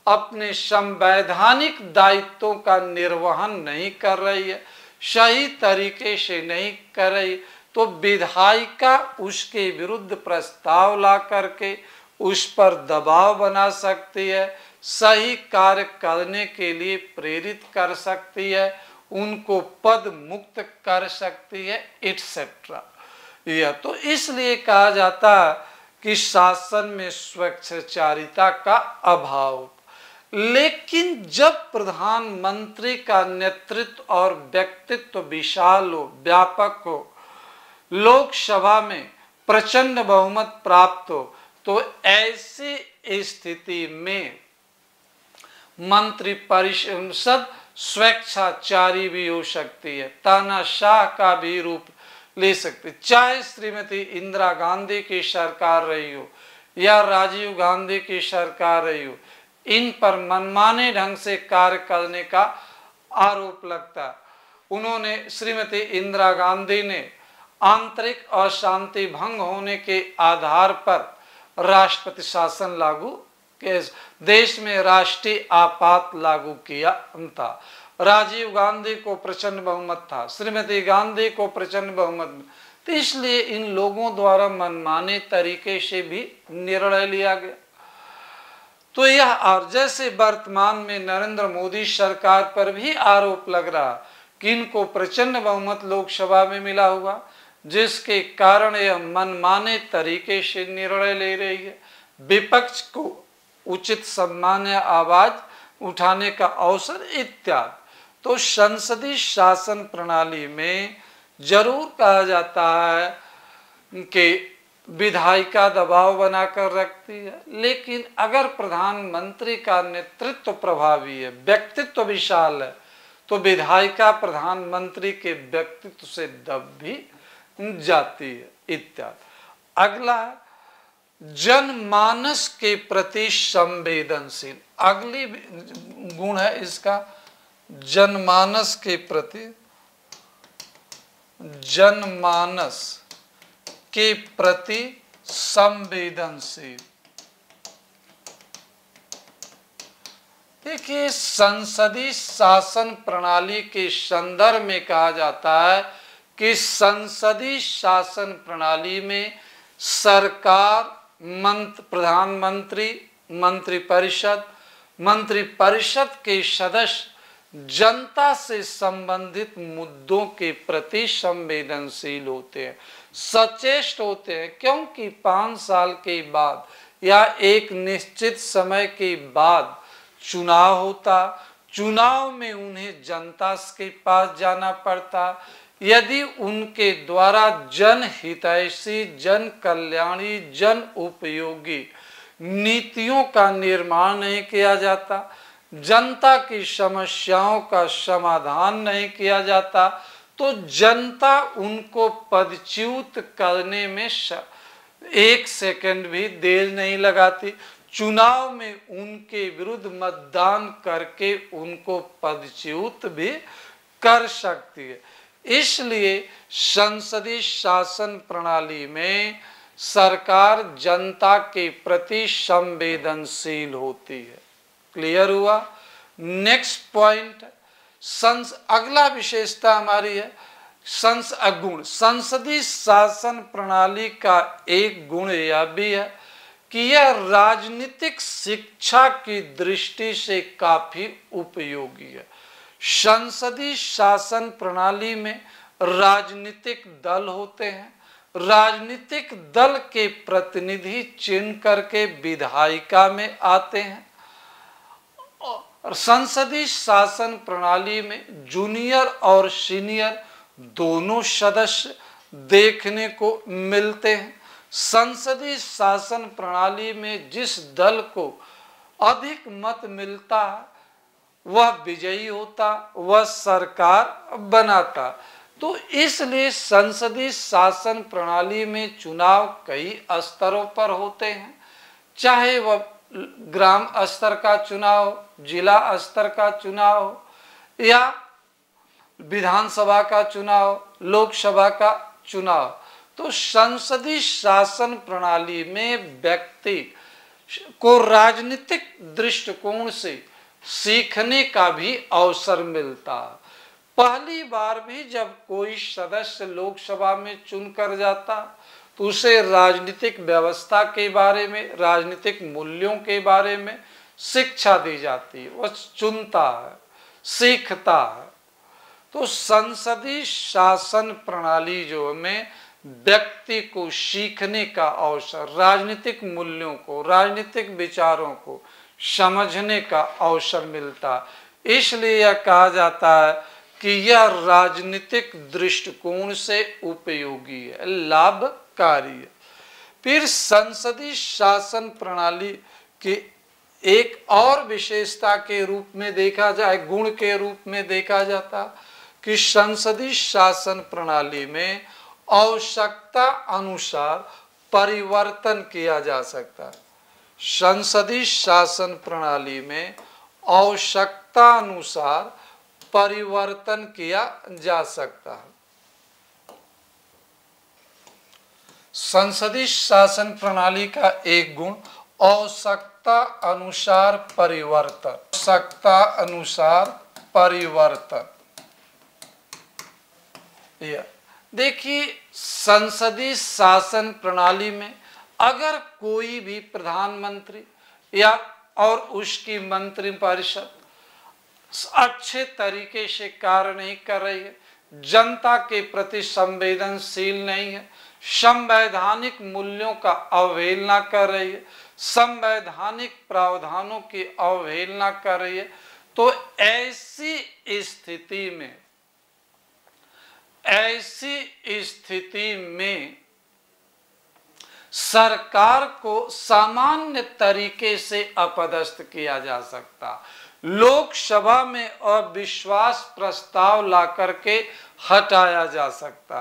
अपने संवैधानिक दायित्वों का निर्वहन नहीं कर रही है, सही तरीके से नहीं कर रही, तो विधायिका उसके विरुद्ध प्रस्ताव ला करके उस पर दबाव बना सकती है, सही कार्य करने के लिए प्रेरित कर सकती है, उनको पद मुक्त कर सकती है, एटसेट्रा। यह तो इसलिए कहा जाता है कि शासन में स्वच्छचारिता का अभाव। लेकिन जब प्रधानमंत्री का नेतृत्व और व्यक्तित्व विशाल हो, व्यापक हो, लोकसभा में प्रचंड बहुमत प्राप्त हो, तो ऐसी स्थिति में मंत्री परिषद स्वेच्छाचारी भी हो सकती है, तानाशाह का भी रूप ले सकती है। चाहे श्रीमती इंदिरा गांधी की सरकार रही हो या राजीव गांधी की सरकार रही हो, इन पर मनमाने ढंग से कार्य करने का आरोप लगता। उन्होंने, श्रीमती इंदिरा गांधी ने आंतरिक अशांति भंग होने के आधार पर राष्ट्रपति शासन लागू किया, देश में राष्ट्रीय आपात लागू किया था। राजीव गांधी को प्रचंड बहुमत था, श्रीमती गांधी को प्रचंड बहुमत, तो इसलिए इन लोगों द्वारा मनमाने तरीके से भी निर्णय लिया गया। तो यह, और जैसे वर्तमान में नरेंद्र मोदी सरकार पर भी आरोप लग रहा कि इनको प्रचंड बहुमत लोकसभा में मिला हुआ, जिसके कारण यह मनमाने तरीके से निर्णय ले रही है, विपक्ष को उचित सम्मान्य आवाज उठाने का अवसर इत्यादि। तो संसदीय शासन प्रणाली में जरूर कहा जाता है कि विधायिका दबाव बनाकर रखती है, लेकिन अगर प्रधानमंत्री का नेतृत्व प्रभावी है, व्यक्तित्व विशाल है, तो विधायिका प्रधानमंत्री के व्यक्तित्व से दब भी जाती है इत्यादि। अगला जनमानस के प्रति संवेदनशील, अगली गुण है इसका, जनमानस के प्रति, जनमानस के प्रति संवेदनशील। देखिए, संसदीय शासन प्रणाली के संदर्भ में कहा जाता है कि संसदीय शासन प्रणाली में सरकार, प्रधानमंत्री, मंत्रिपरिषद के सदस्य जनता से संबंधित मुद्दों के प्रति संवेदनशील होते हैं, सचेष्ट होते हैं, क्योंकि 5 साल के बाद या एक निश्चित समय के बाद चुनाव होता। चुनाव में उन्हें जनता के पास जाना पड़ता। यदि उनके द्वारा जनहितैषी, जन कल्याणी, जन उपयोगी नीतियों का निर्माण नहीं किया जाता, जनता की समस्याओं का समाधान नहीं किया जाता, तो जनता उनको पदच्युत करने में 1 सेकंड भी देर नहीं लगाती। चुनाव में उनके विरुद्ध मतदान करके उनको पदच्युत भी कर सकती है। इसलिए संसदीय शासन प्रणाली में सरकार जनता के प्रति संवेदनशील होती है। क्लियर हुआ? नेक्स्ट पॉइंट, अगला विशेषता हमारी है गुण। संसदीय शासन प्रणाली का एक गुण यह भी है कि यह राजनीतिक शिक्षा की दृष्टि से काफी उपयोगी है। संसदीय शासन प्रणाली में राजनीतिक दल होते हैं। राजनीतिक दल के प्रतिनिधि चुन करके विधायिका में आते हैं। और संसदीय शासन प्रणाली में जूनियर और सीनियर दोनों सदस्य देखने को मिलते हैं। संसदीय शासन प्रणाली में जिस दल को अधिक मत मिलता है वह विजयी होता, वह सरकार बनाता। तो इसलिए संसदीय शासन प्रणाली में चुनाव कई स्तरों पर होते हैं, चाहे वह ग्राम स्तर का चुनाव, जिला स्तर का चुनाव, या विधानसभा का चुनाव, लोकसभा का चुनाव। तो संसदीय शासन प्रणाली में व्यक्ति को राजनीतिक दृष्टिकोण से सीखने का भी अवसर मिलता। पहली बार भी जब कोई सदस्य लोकसभा में चुनकर जाता तो उसे राजनीतिक व्यवस्था के बारे में, राजनीतिक मूल्यों के बारे में शिक्षा दी जाती है। वह चुनता है, सीखता है। तो संसदीय शासन प्रणाली जो में व्यक्ति को सीखने का अवसर, राजनीतिक मूल्यों को, राजनीतिक विचारों को समझने का अवसर मिलता। इसलिए यह कहा जाता है कि यह राजनीतिक दृष्टिकोण से उपयोगी है, लाभकारी है। फिर संसदीय शासन प्रणाली की एक और विशेषता के रूप में देखा जाए, गुण के रूप में देखा जाता कि संसदीय शासन प्रणाली में आवश्यकता अनुसार परिवर्तन किया जा सकता है। संसदीय शासन प्रणाली में आवश्यकता अनुसार परिवर्तन किया जा सकता है। संसदीय शासन प्रणाली का एक गुण आवश्यकता अनुसार परिवर्तन, आवश्यकता अनुसार परिवर्तन। देखिए, संसदीय शासन प्रणाली में अगर कोई भी प्रधानमंत्री या और उसकी मंत्रिपरिषद अच्छे तरीके से कार्य नहीं कर रही है, जनता के प्रति संवेदनशील नहीं है, संवैधानिक मूल्यों का अवहेलना कर रही है, संवैधानिक प्रावधानों की अवहेलना कर रही है, तो ऐसी स्थिति में सरकार को सामान्य तरीके से अपदस्थ किया जा सकता। लोकसभा में अविश्वास प्रस्ताव ला करके हटाया जा सकता।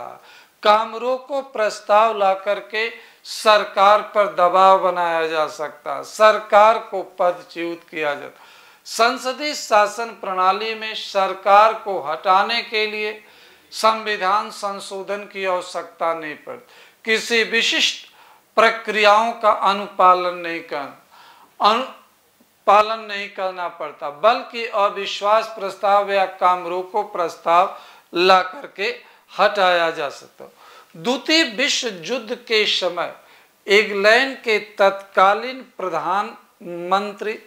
कामरों को प्रस्ताव ला करके सरकार पर दबाव बनाया जा सकता, सरकार को पदच्युत किया जाता। संसदीय शासन प्रणाली में सरकार को हटाने के लिए संविधान संशोधन की आवश्यकता नहीं पड़ती, किसी विशिष्ट प्रक्रियाओं का अनुपालन नहीं करना, पालन नहीं करना पड़ता, बल्कि अविश्वास प्रस्ताव या काम रोको प्रस्ताव ला करके हटाया जा सकता। द्वितीय विश्व युद्ध के समय इंग्लैंड के तत्कालीन प्रधानमंत्री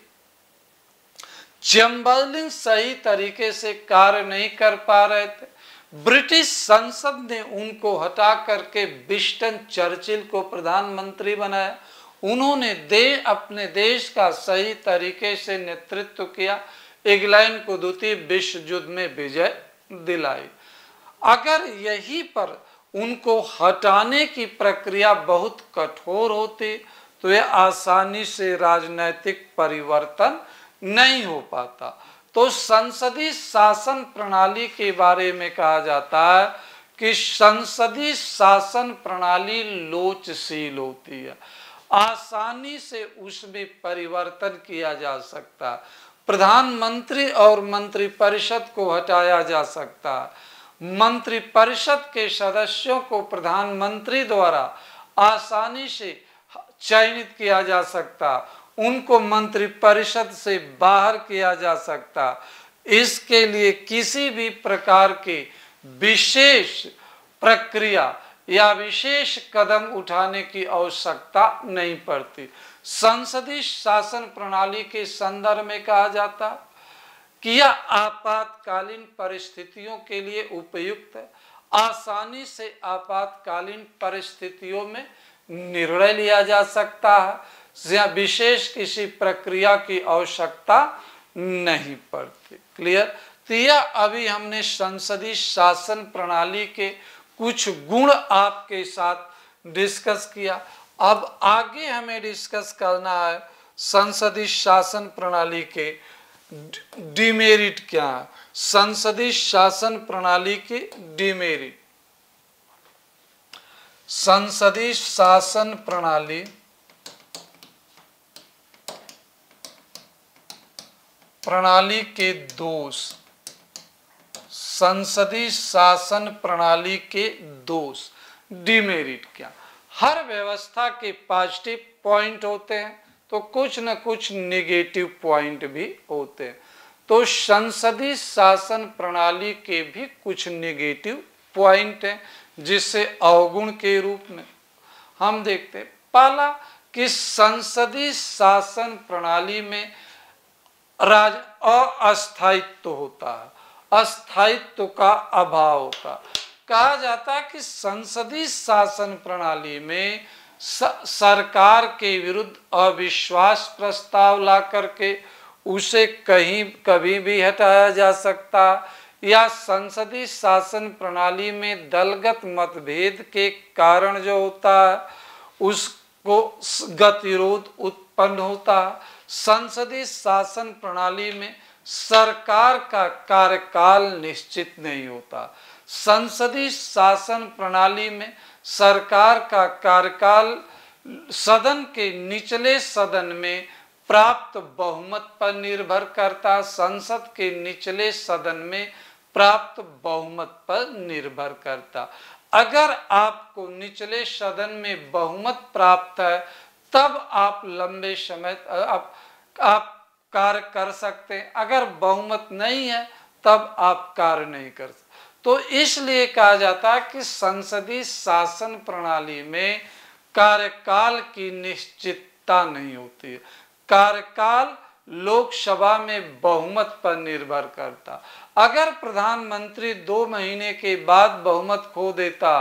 चैम्बरलिन सही तरीके से कार्य नहीं कर पा रहे थे। ब्रिटिश संसद ने उनको हटा करके विंस्टन चर्चिल को प्रधानमंत्री बनाया। उन्होंने अपने देश का सही तरीके से नेतृत्व किया, इंग्लैंड को द्वितीय विश्व युद्ध में विजय दिलाई। अगर यहीं पर उनको हटाने की प्रक्रिया बहुत कठोर होती तो यह आसानी से राजनीतिक परिवर्तन नहीं हो पाता। तो संसदीय शासन प्रणाली के बारे में कहा जाता है कि संसदीय शासन प्रणाली लोचशील होती है, आसानी से उसमें परिवर्तन किया जा सकता है। प्रधानमंत्री और मंत्रिपरिषद को हटाया जा सकता है। मंत्रिपरिषद के सदस्यों को प्रधानमंत्री द्वारा आसानी से चयनित किया जा सकता, उनको मंत्रिपरिषद से बाहर किया जा सकता। इसके लिए किसी भी प्रकार की विशेष प्रक्रिया या विशेष कदम उठाने की आवश्यकता नहीं पड़ती। संसदीय शासन प्रणाली के संदर्भ में कहा जाता कि यह आपातकालीन परिस्थितियों के लिए उपयुक्त है, आसानी से आपातकालीन परिस्थितियों में निर्णय लिया जा सकता है, विशेष किसी प्रक्रिया की आवश्यकता नहीं पड़ती। क्लियर? तो यह अभी हमने संसदीय शासन प्रणाली के कुछ गुण आपके साथ डिस्कस किया। अब आगे हमें डिस्कस करना है संसदीय शासन प्रणाली के डिमेरिट क्या है। संसदीय शासन प्रणाली के डिमेरिट। संसदीय शासन प्रणाली के दोष। संसदीय शासन प्रणाली के दोष, डिमेरिट क्या। हर व्यवस्था के पॉजिटिव पॉइंट होते हैं तो कुछ न कुछ नेगेटिव पॉइंट भी होते हैं। तो संसदीय शासन प्रणाली के भी कुछ नेगेटिव पॉइंट हैं जिसे अवगुण के रूप में हम देखते हैं। पहला कि संसदीय शासन प्रणाली में अस्थायित्व होता है, अस्थायित्व का अभाव होता। कहा जाता है कि संसदीय शासन प्रणाली में सरकार के विरुद्ध अविश्वास प्रस्ताव ला करके उसे कभी भी हटाया जा सकता, या संसदीय शासन प्रणाली में दलगत मतभेद के कारण जो होता है उसको गतिरोध उत्पन्न होता है। संसदीय शासन प्रणाली में सरकार का कार्यकाल निश्चित नहीं होता। संसदीय शासन प्रणाली में सरकार का कार्यकाल सदन के निचले सदन में प्राप्त बहुमत पर निर्भर करता। संसद के निचले सदन में प्राप्त बहुमत पर निर्भर करता। अगर आपको निचले सदन में बहुमत प्राप्त है तब आप लंबे समय आप कार्य कर सकते हैं, अगर बहुमत नहीं है तब आप कार्य नहीं कर सकते। तो इसलिए कहा जाता है कि संसदीय शासन प्रणाली में कार्यकाल की निश्चितता नहीं होती है। कार्यकाल लोकसभा में बहुमत पर निर्भर करता। अगर प्रधानमंत्री 2 महीने के बाद बहुमत खो देता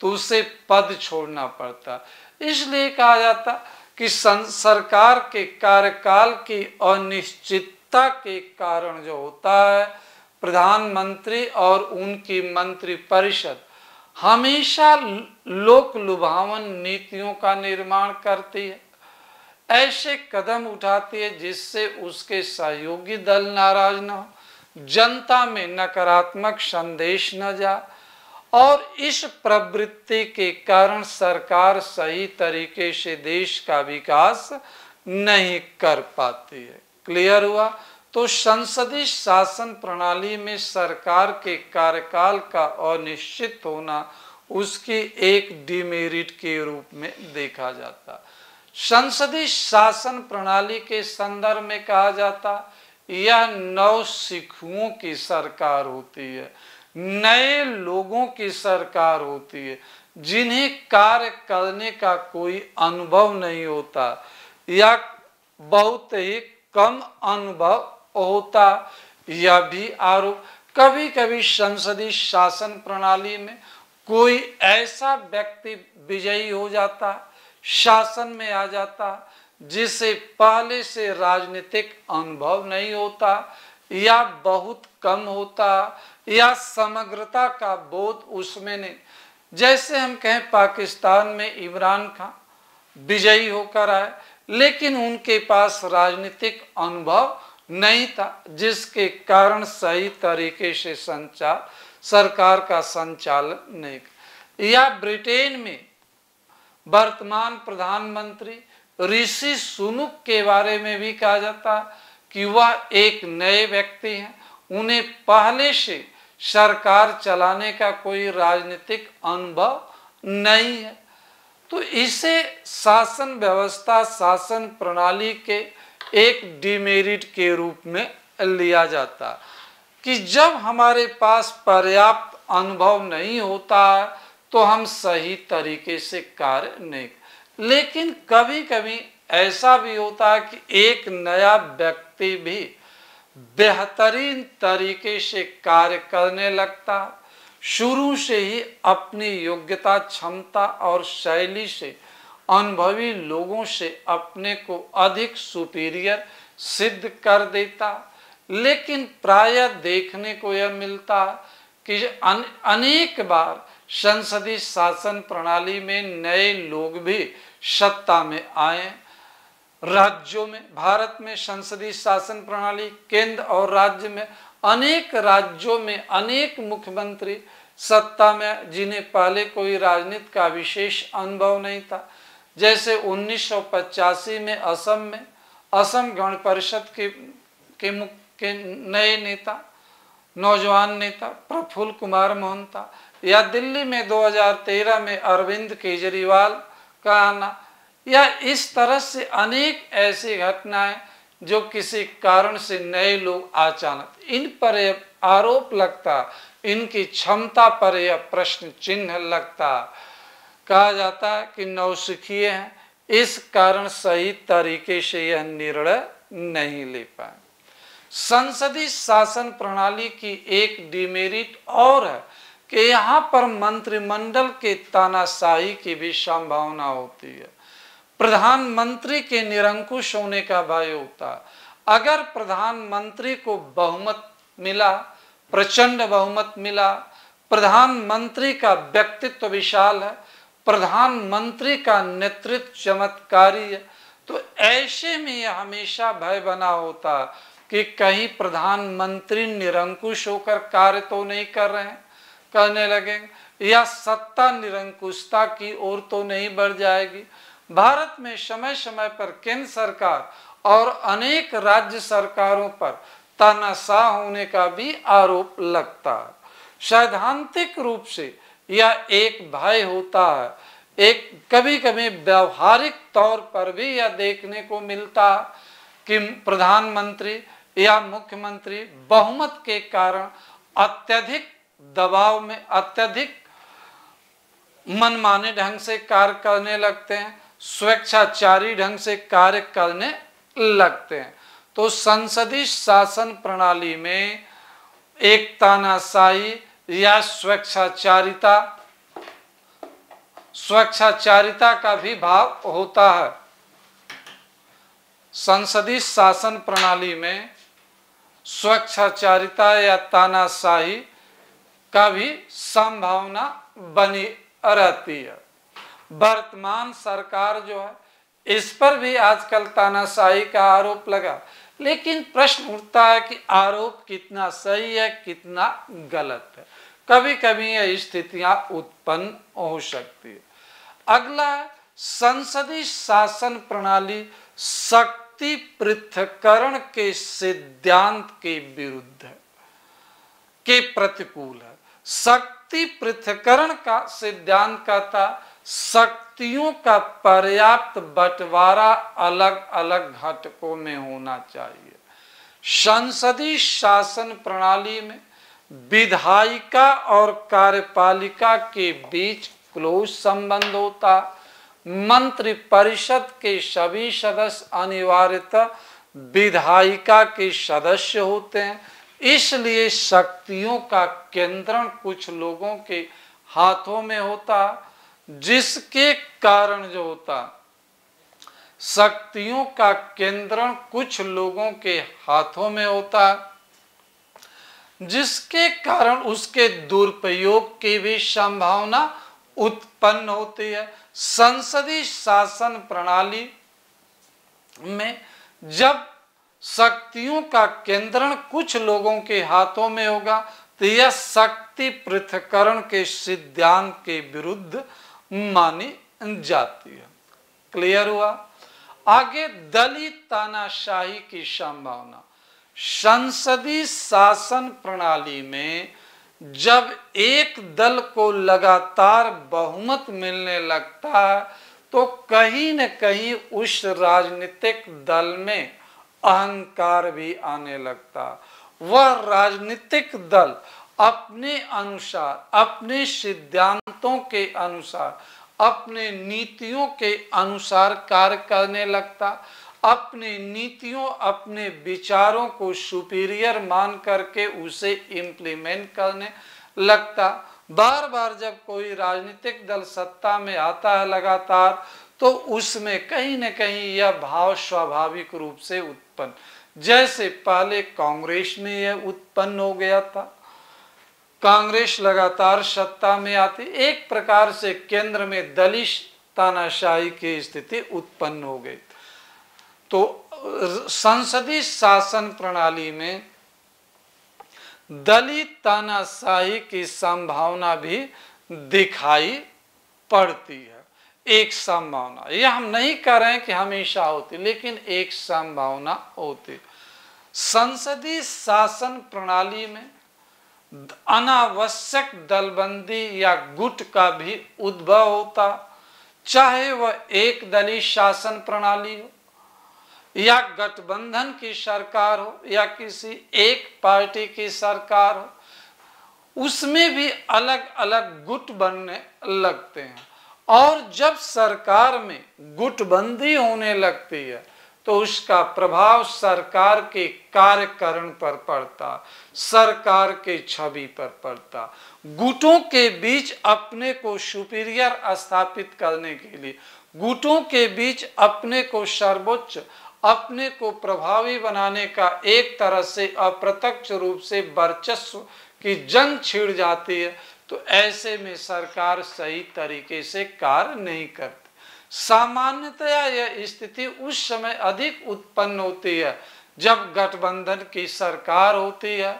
तो उसे पद छोड़ना पड़ता। इसलिए कहा जाता कि सरकार के कार्यकाल की अनिश्चितता के कारण जो होता है प्रधानमंत्री और उनकी मंत्रिपरिषद हमेशा लोक लुभावन नीतियों का निर्माण करती है, ऐसे कदम उठाती है जिससे उसके सहयोगी दल नाराज न हो, जनता में नकारात्मक संदेश न जाए, और इस प्रवृत्ति के कारण सरकार सही तरीके से देश का विकास नहीं कर पाती है। क्लियर हुआ? तो संसदीय शासन प्रणाली में सरकार के कार्यकाल का अनिश्चित होना उसकी एक डिमेरिट के रूप में देखा जाता। संसदीय शासन प्रणाली के संदर्भ में कहा जाता यह नव सिखुओं की सरकार होती है, नए लोगों की सरकार होती है, जिन्हें कार्य करने का कोई अनुभव नहीं होता या बहुत ही कम अनुभव होता। यह भी आरोप कभी कभी संसदीय शासन प्रणाली में कोई ऐसा व्यक्ति विजयी हो जाता, शासन में आ जाता, जिसे पहले से राजनीतिक अनुभव नहीं होता या बहुत कम होता या समग्रता का बोध उसमें नहीं। जैसे हम कहें पाकिस्तान में इमरान खान विजयी होकर आए, लेकिन उनके पास राजनीतिक अनुभव नहीं था, जिसके कारण सही तरीके से सरकार का संचालन नहीं। या ब्रिटेन में वर्तमान प्रधानमंत्री ऋषि सुनक के बारे में भी कहा जाता कि वह एक नए व्यक्ति हैं, उन्हें पहले से सरकार चलाने का कोई राजनीतिक अनुभव नहीं है। तो इसे शासन व्यवस्था, शासन प्रणाली के एक डिमेरिट के रूप में लिया जाता कि जब हमारे पास पर्याप्त अनुभव नहीं होता तो हम सही तरीके से कार्य नहीं। लेकिन कभी कभी ऐसा भी होता है कि एक नया व्यक्ति भी बेहतरीन तरीके से कार्य करने लगता, शुरू से ही अपनी योग्यता, क्षमता और शैली से अनुभवी लोगों से अपने को अधिक सुपीरियर सिद्ध कर देता। लेकिन प्रायः देखने को यह मिलता कि अनेक बार संसदीय शासन प्रणाली में नए लोग भी सत्ता में आए। राज्यों में, भारत में संसदीय शासन प्रणाली केंद्र और राज्य में अनेक राज्यों में अनेक मुख्यमंत्री सत्ता में, जिन्हें पहले कोई राजनीति का विशेष अनुभव नहीं था। जैसे 1985 में असम गण परिषद के नए नेता, नौजवान नेता प्रफुल्ल कुमार मोहन था, या दिल्ली में 2013 में अरविंद केजरीवाल का आना, या इस तरह से अनेक ऐसी घटनाएं जो किसी कारण से नए लोग अचानक, इन पर आरोप लगता, इनकी क्षमता पर यह प्रश्न चिन्ह लगता। कहा जाता है कि नौसिखिए हैं, इस कारण सही तरीके से यह निर्णय नहीं ले पाए। संसदीय शासन प्रणाली की एक डिमेरिट और है कि यहाँ पर मंत्रिमंडल के तानाशाही की भी संभावना होती है। प्रधानमंत्री के निरंकुश होने का भय होता। अगर प्रधानमंत्री को बहुमत मिला, प्रचंड बहुमत मिला, प्रधानमंत्री का व्यक्तित्व विशाल है, प्रधानमंत्री का नेतृत्व चमत्कारी है, तो ऐसे में यह हमेशा भय बना होता कि कहीं प्रधानमंत्री निरंकुश होकर कार्य तो नहीं कर रहे हैं, करने लगेंगे, या सत्ता निरंकुशता की ओर तो नहीं बढ़ जाएगी। भारत में समय समय पर केंद्र सरकार और अनेक राज्य सरकारों पर तानाशाह होने का भी आरोप लगता है। सैद्धांतिक रूप से यह एक भय होता है। एक कभी कभी व्यवहारिक तौर पर भी यह देखने को मिलता कि प्रधानमंत्री या मुख्यमंत्री बहुमत के कारण अत्यधिक दबाव में, अत्यधिक मनमाने ढंग से कार्य करने लगते हैं, स्वेच्छाचारी ढंग से कार्य करने लगते हैं। तो संसदीय शासन प्रणाली में एक तानाशाही या स्वेच्छाचारिता का भी भाव होता है। संसदीय शासन प्रणाली में स्वेच्छाचारिता या तानाशाही का भी संभावना बनी रहती है। वर्तमान सरकार जो है, इस पर भी आजकल तानाशाही का आरोप लगा, लेकिन प्रश्न उठता है कि आरोप कितना सही है, कितना गलत है। कभी कभी यह स्थितियां उत्पन्न हो सकती है। अगला है संसदीय शासन प्रणाली शक्ति पृथक्करण के सिद्धांत के विरुद्ध है, के प्रतिकूल है। शक्ति पृथक्करण का सिद्धांत कहता शक्तियों का पर्याप्त बंटवारा अलग अलग घटकों में होना चाहिए। संसदीय शासन प्रणाली में विधायिका और कार्यपालिका के बीच क्लोज संबंध होता। मंत्रिपरिषद के सभी सदस्य अनिवार्यतः विधायिका के सदस्य होते हैं, इसलिए शक्तियों का केंद्रण कुछ लोगों के हाथों में होता, जिसके कारण जो होता शक्तियों का केंद्रण कुछ लोगों के हाथों में होता, जिसके कारण उसके दुरुपयोग की भी संभावना उत्पन्न होती है। संसदीय शासन प्रणाली में जब शक्तियों का केंद्रण कुछ लोगों के हाथों में होगा तो यह शक्ति पृथक्करण के सिद्धांत के विरुद्ध मानी जाती है। क्लियर हुआ? आगे दलित तानाशाही की संभावना। संसदीय शासन प्रणाली में जब एक दल को लगातार बहुमत मिलने लगता है तो कहीं न कहीं उस राजनीतिक दल में अहंकार भी आने लगता। वह राजनीतिक दल अपने अनुसार, अपने सिद्धांतों के अनुसार, अपने नीतियों के अनुसार कार्य करने लगता। अपने नीतियों, अपने विचारों को सुपीरियर मान करके उसे इम्प्लीमेंट करने लगता। बार बार जब कोई राजनीतिक दल सत्ता में आता है लगातार, तो उसमें कहीं न कहीं यह भाव स्वाभाविक रूप से उत्पन्न, जैसे पहले कांग्रेस में यह उत्पन्न हो गया था। कांग्रेस लगातार सत्ता में आती, एक प्रकार से केंद्र में दलित तानाशाही की स्थिति उत्पन्न हो गई। तो संसदीय शासन प्रणाली में दलित तानाशाही की संभावना भी दिखाई पड़ती है। एक संभावना, यह हम नहीं कह रहे हैं कि हमेशा होती, लेकिन एक संभावना होती। संसदीय शासन प्रणाली में अनावश्यक दलबंदी या गुट का भी उद्भव होता, चाहे वह एक दलीय शासन प्रणाली हो या गठबंधन की सरकार हो या किसी एक पार्टी की सरकार हो, उसमें भी अलग अलग गुट बनने लगते हैं। और जब सरकार में गुटबंदी होने लगती है तो उसका प्रभाव सरकार के कार्यकरण पर पड़ता, सरकार के छवि पर पड़ता। गुटों के बीच अपने को सुपीरियर स्थापित करने के लिए, गुटों के बीच अपने को सर्वोच्च, अपने को प्रभावी बनाने का एक तरह से अप्रत्यक्ष रूप से वर्चस्व की जंग छिड़ जाती है, तो ऐसे में सरकार सही तरीके से कार्य नहीं करती। सामान्यतया यह स्थिति उस समय अधिक उत्पन्न होती है जब गठबंधन की सरकार होती है।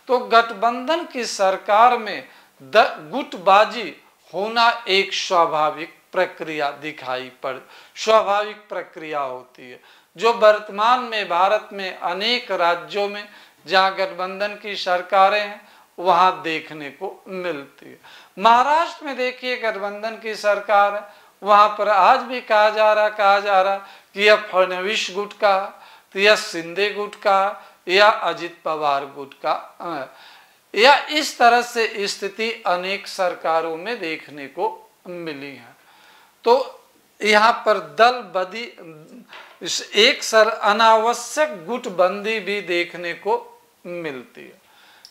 तो गठबंधन की सरकार में गुटबाजी होना एक स्वाभाविक प्रक्रिया दिखाई पड़, स्वाभाविक प्रक्रिया होती है, जो वर्तमान में भारत में अनेक राज्यों में जहाँ गठबंधन की सरकारें हैं वहां देखने को मिलती है। महाराष्ट्र में देखिए गठबंधन की सरकार है, वहां पर आज भी कहा जा रहा कि यह फडणवीस गुट का, तो यह शिंदे गुट का या अजित पवार गुट का, या इस तरह से स्थिति अनेक सरकारों में देखने को मिली है। तो यहाँ पर दल बदी, एक अनावश्यक गुटबंदी भी देखने को मिलती है।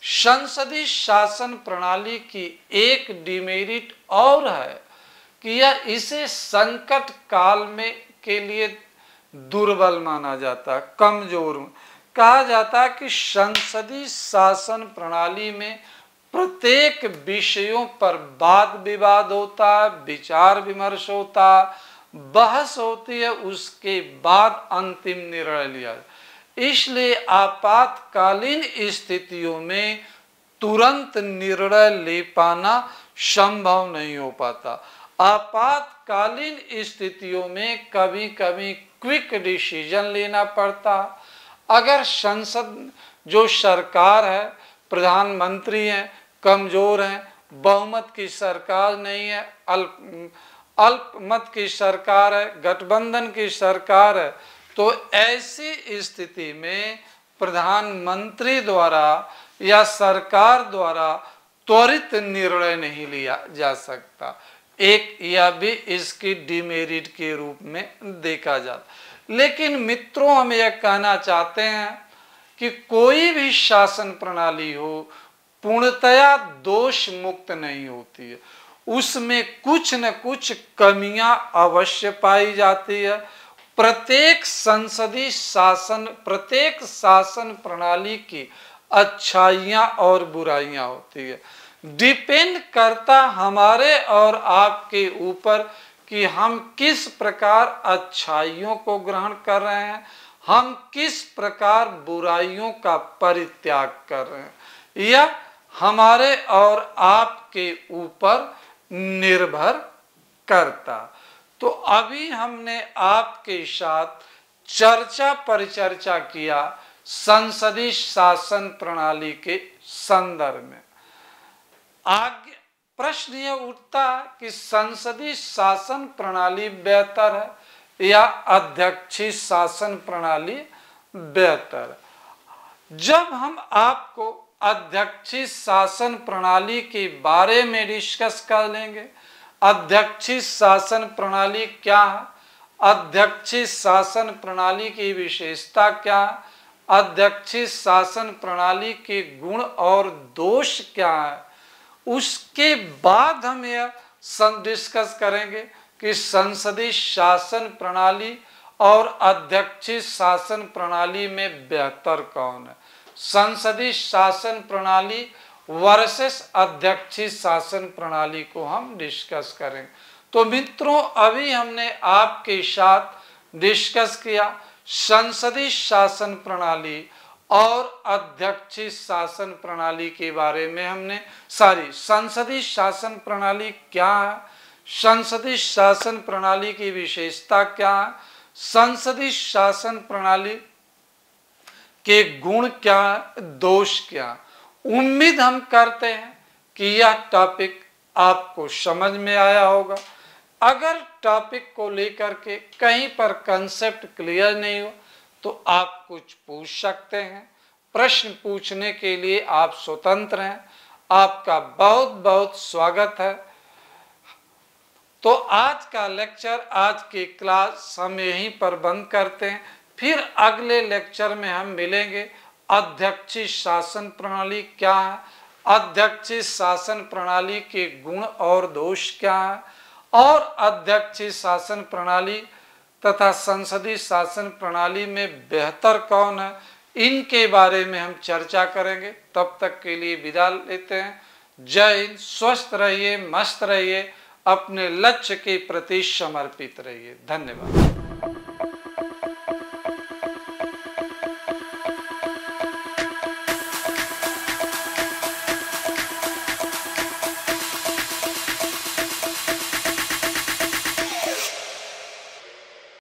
संसदीय शासन प्रणाली की एक डिमेरिट और है कि यह इसे संकट काल में के लिए दुर्बल माना जाता, कमजोर कहा जाता कि संसदीय शासन प्रणाली में प्रत्येक विषयों पर वाद विवाद होता, विचार विमर्श होता, बहस होती है, उसके बाद अंतिम निर्णय लिया। इसलिए आपातकालीन स्थितियों में तुरंत निर्णय ले पाना संभव नहीं हो पाता। आपातकालीन स्थितियों में कभी कभी क्विक डिसीजन लेना पड़ता। अगर संसद, जो सरकार है, प्रधानमंत्री हैं, कमजोर हैं, बहुमत की सरकार नहीं है, अल्पमत की सरकार है, गठबंधन की सरकार है, तो ऐसी स्थिति में प्रधानमंत्री द्वारा या सरकार द्वारा त्वरित निर्णय नहीं लिया जा सकता। एक यह भी इसकी डिमेरिट के रूप में देखा जाता। लेकिन मित्रों, हम यह कहना चाहते हैं कि कोई भी शासन प्रणाली हो पूर्णतया दोष मुक्त नहीं होती है, उसमें कुछ न कुछ कमियां अवश्य पाई जाती है। प्रत्येक शासन प्रणाली की अच्छाइयां और बुराइयां होती है। डिपेंड करता हमारे और आपके ऊपर कि हम किस प्रकार अच्छाइयों को ग्रहण कर रहे हैं, हम किस प्रकार बुराइयों का परित्याग कर रहे हैं, यह हमारे और आपके ऊपर निर्भर करता। तो अभी हमने आपके साथ परिचर्चा किया संसदीय शासन प्रणाली के संदर्भ में। आगे प्रश्न यह उठता है कि संसदीय शासन प्रणाली बेहतर है या अध्यक्षीय शासन प्रणाली बेहतर है। जब हम आपको अध्यक्षीय शासन प्रणाली के बारे में डिस्कस कर लेंगे, अध्यक्षीय शासन प्रणाली क्या है, अध्यक्षीय शासन प्रणाली की विशेषता क्या है, अध्यक्षीय शासन प्रणाली के गुण और दोष क्या है, उसके बाद हम यह डिस्कस करेंगे कि संसदीय शासन प्रणाली और अध्यक्षीय शासन प्रणाली में बेहतर कौन है। संसदीय शासन प्रणाली वर्सेस अध्यक्षीय शासन प्रणाली को हम डिस्कस करेंगे। तो मित्रों, अभी हमने आपके साथ डिस्कस किया संसदीय शासन प्रणाली और अध्यक्षीय शासन प्रणाली के बारे में। हमने संसदीय शासन प्रणाली क्या है, संसदीय शासन प्रणाली की विशेषता क्या है, संसदीय शासन प्रणाली के गुण क्या, दोष क्या। उम्मीद हम करते हैं कि यह टॉपिक आपको समझ में आया होगा। अगर टॉपिक को लेकर के कहीं पर कंसेप्ट क्लियर नहीं हो तो आप कुछ पूछ सकते हैं। प्रश्न पूछने के लिए आप स्वतंत्र हैं। आपका बहुत बहुत स्वागत है। तो आज का लेक्चर, आज की क्लास हम यहीं पर बंद करते हैं। फिर अगले लेक्चर में हम मिलेंगे। अध्यक्षीय शासन प्रणाली क्या है, अध्यक्षीय शासन प्रणाली के गुण और दोष क्या है, और अध्यक्षीय शासन प्रणाली तथा संसदीय शासन प्रणाली में बेहतर कौन है, इनके बारे में हम चर्चा करेंगे। तब तक के लिए विदा लेते हैं। जय हिंद। स्वस्थ रहिए, मस्त रहिए, अपने लक्ष्य के प्रति समर्पित रहिए। धन्यवाद।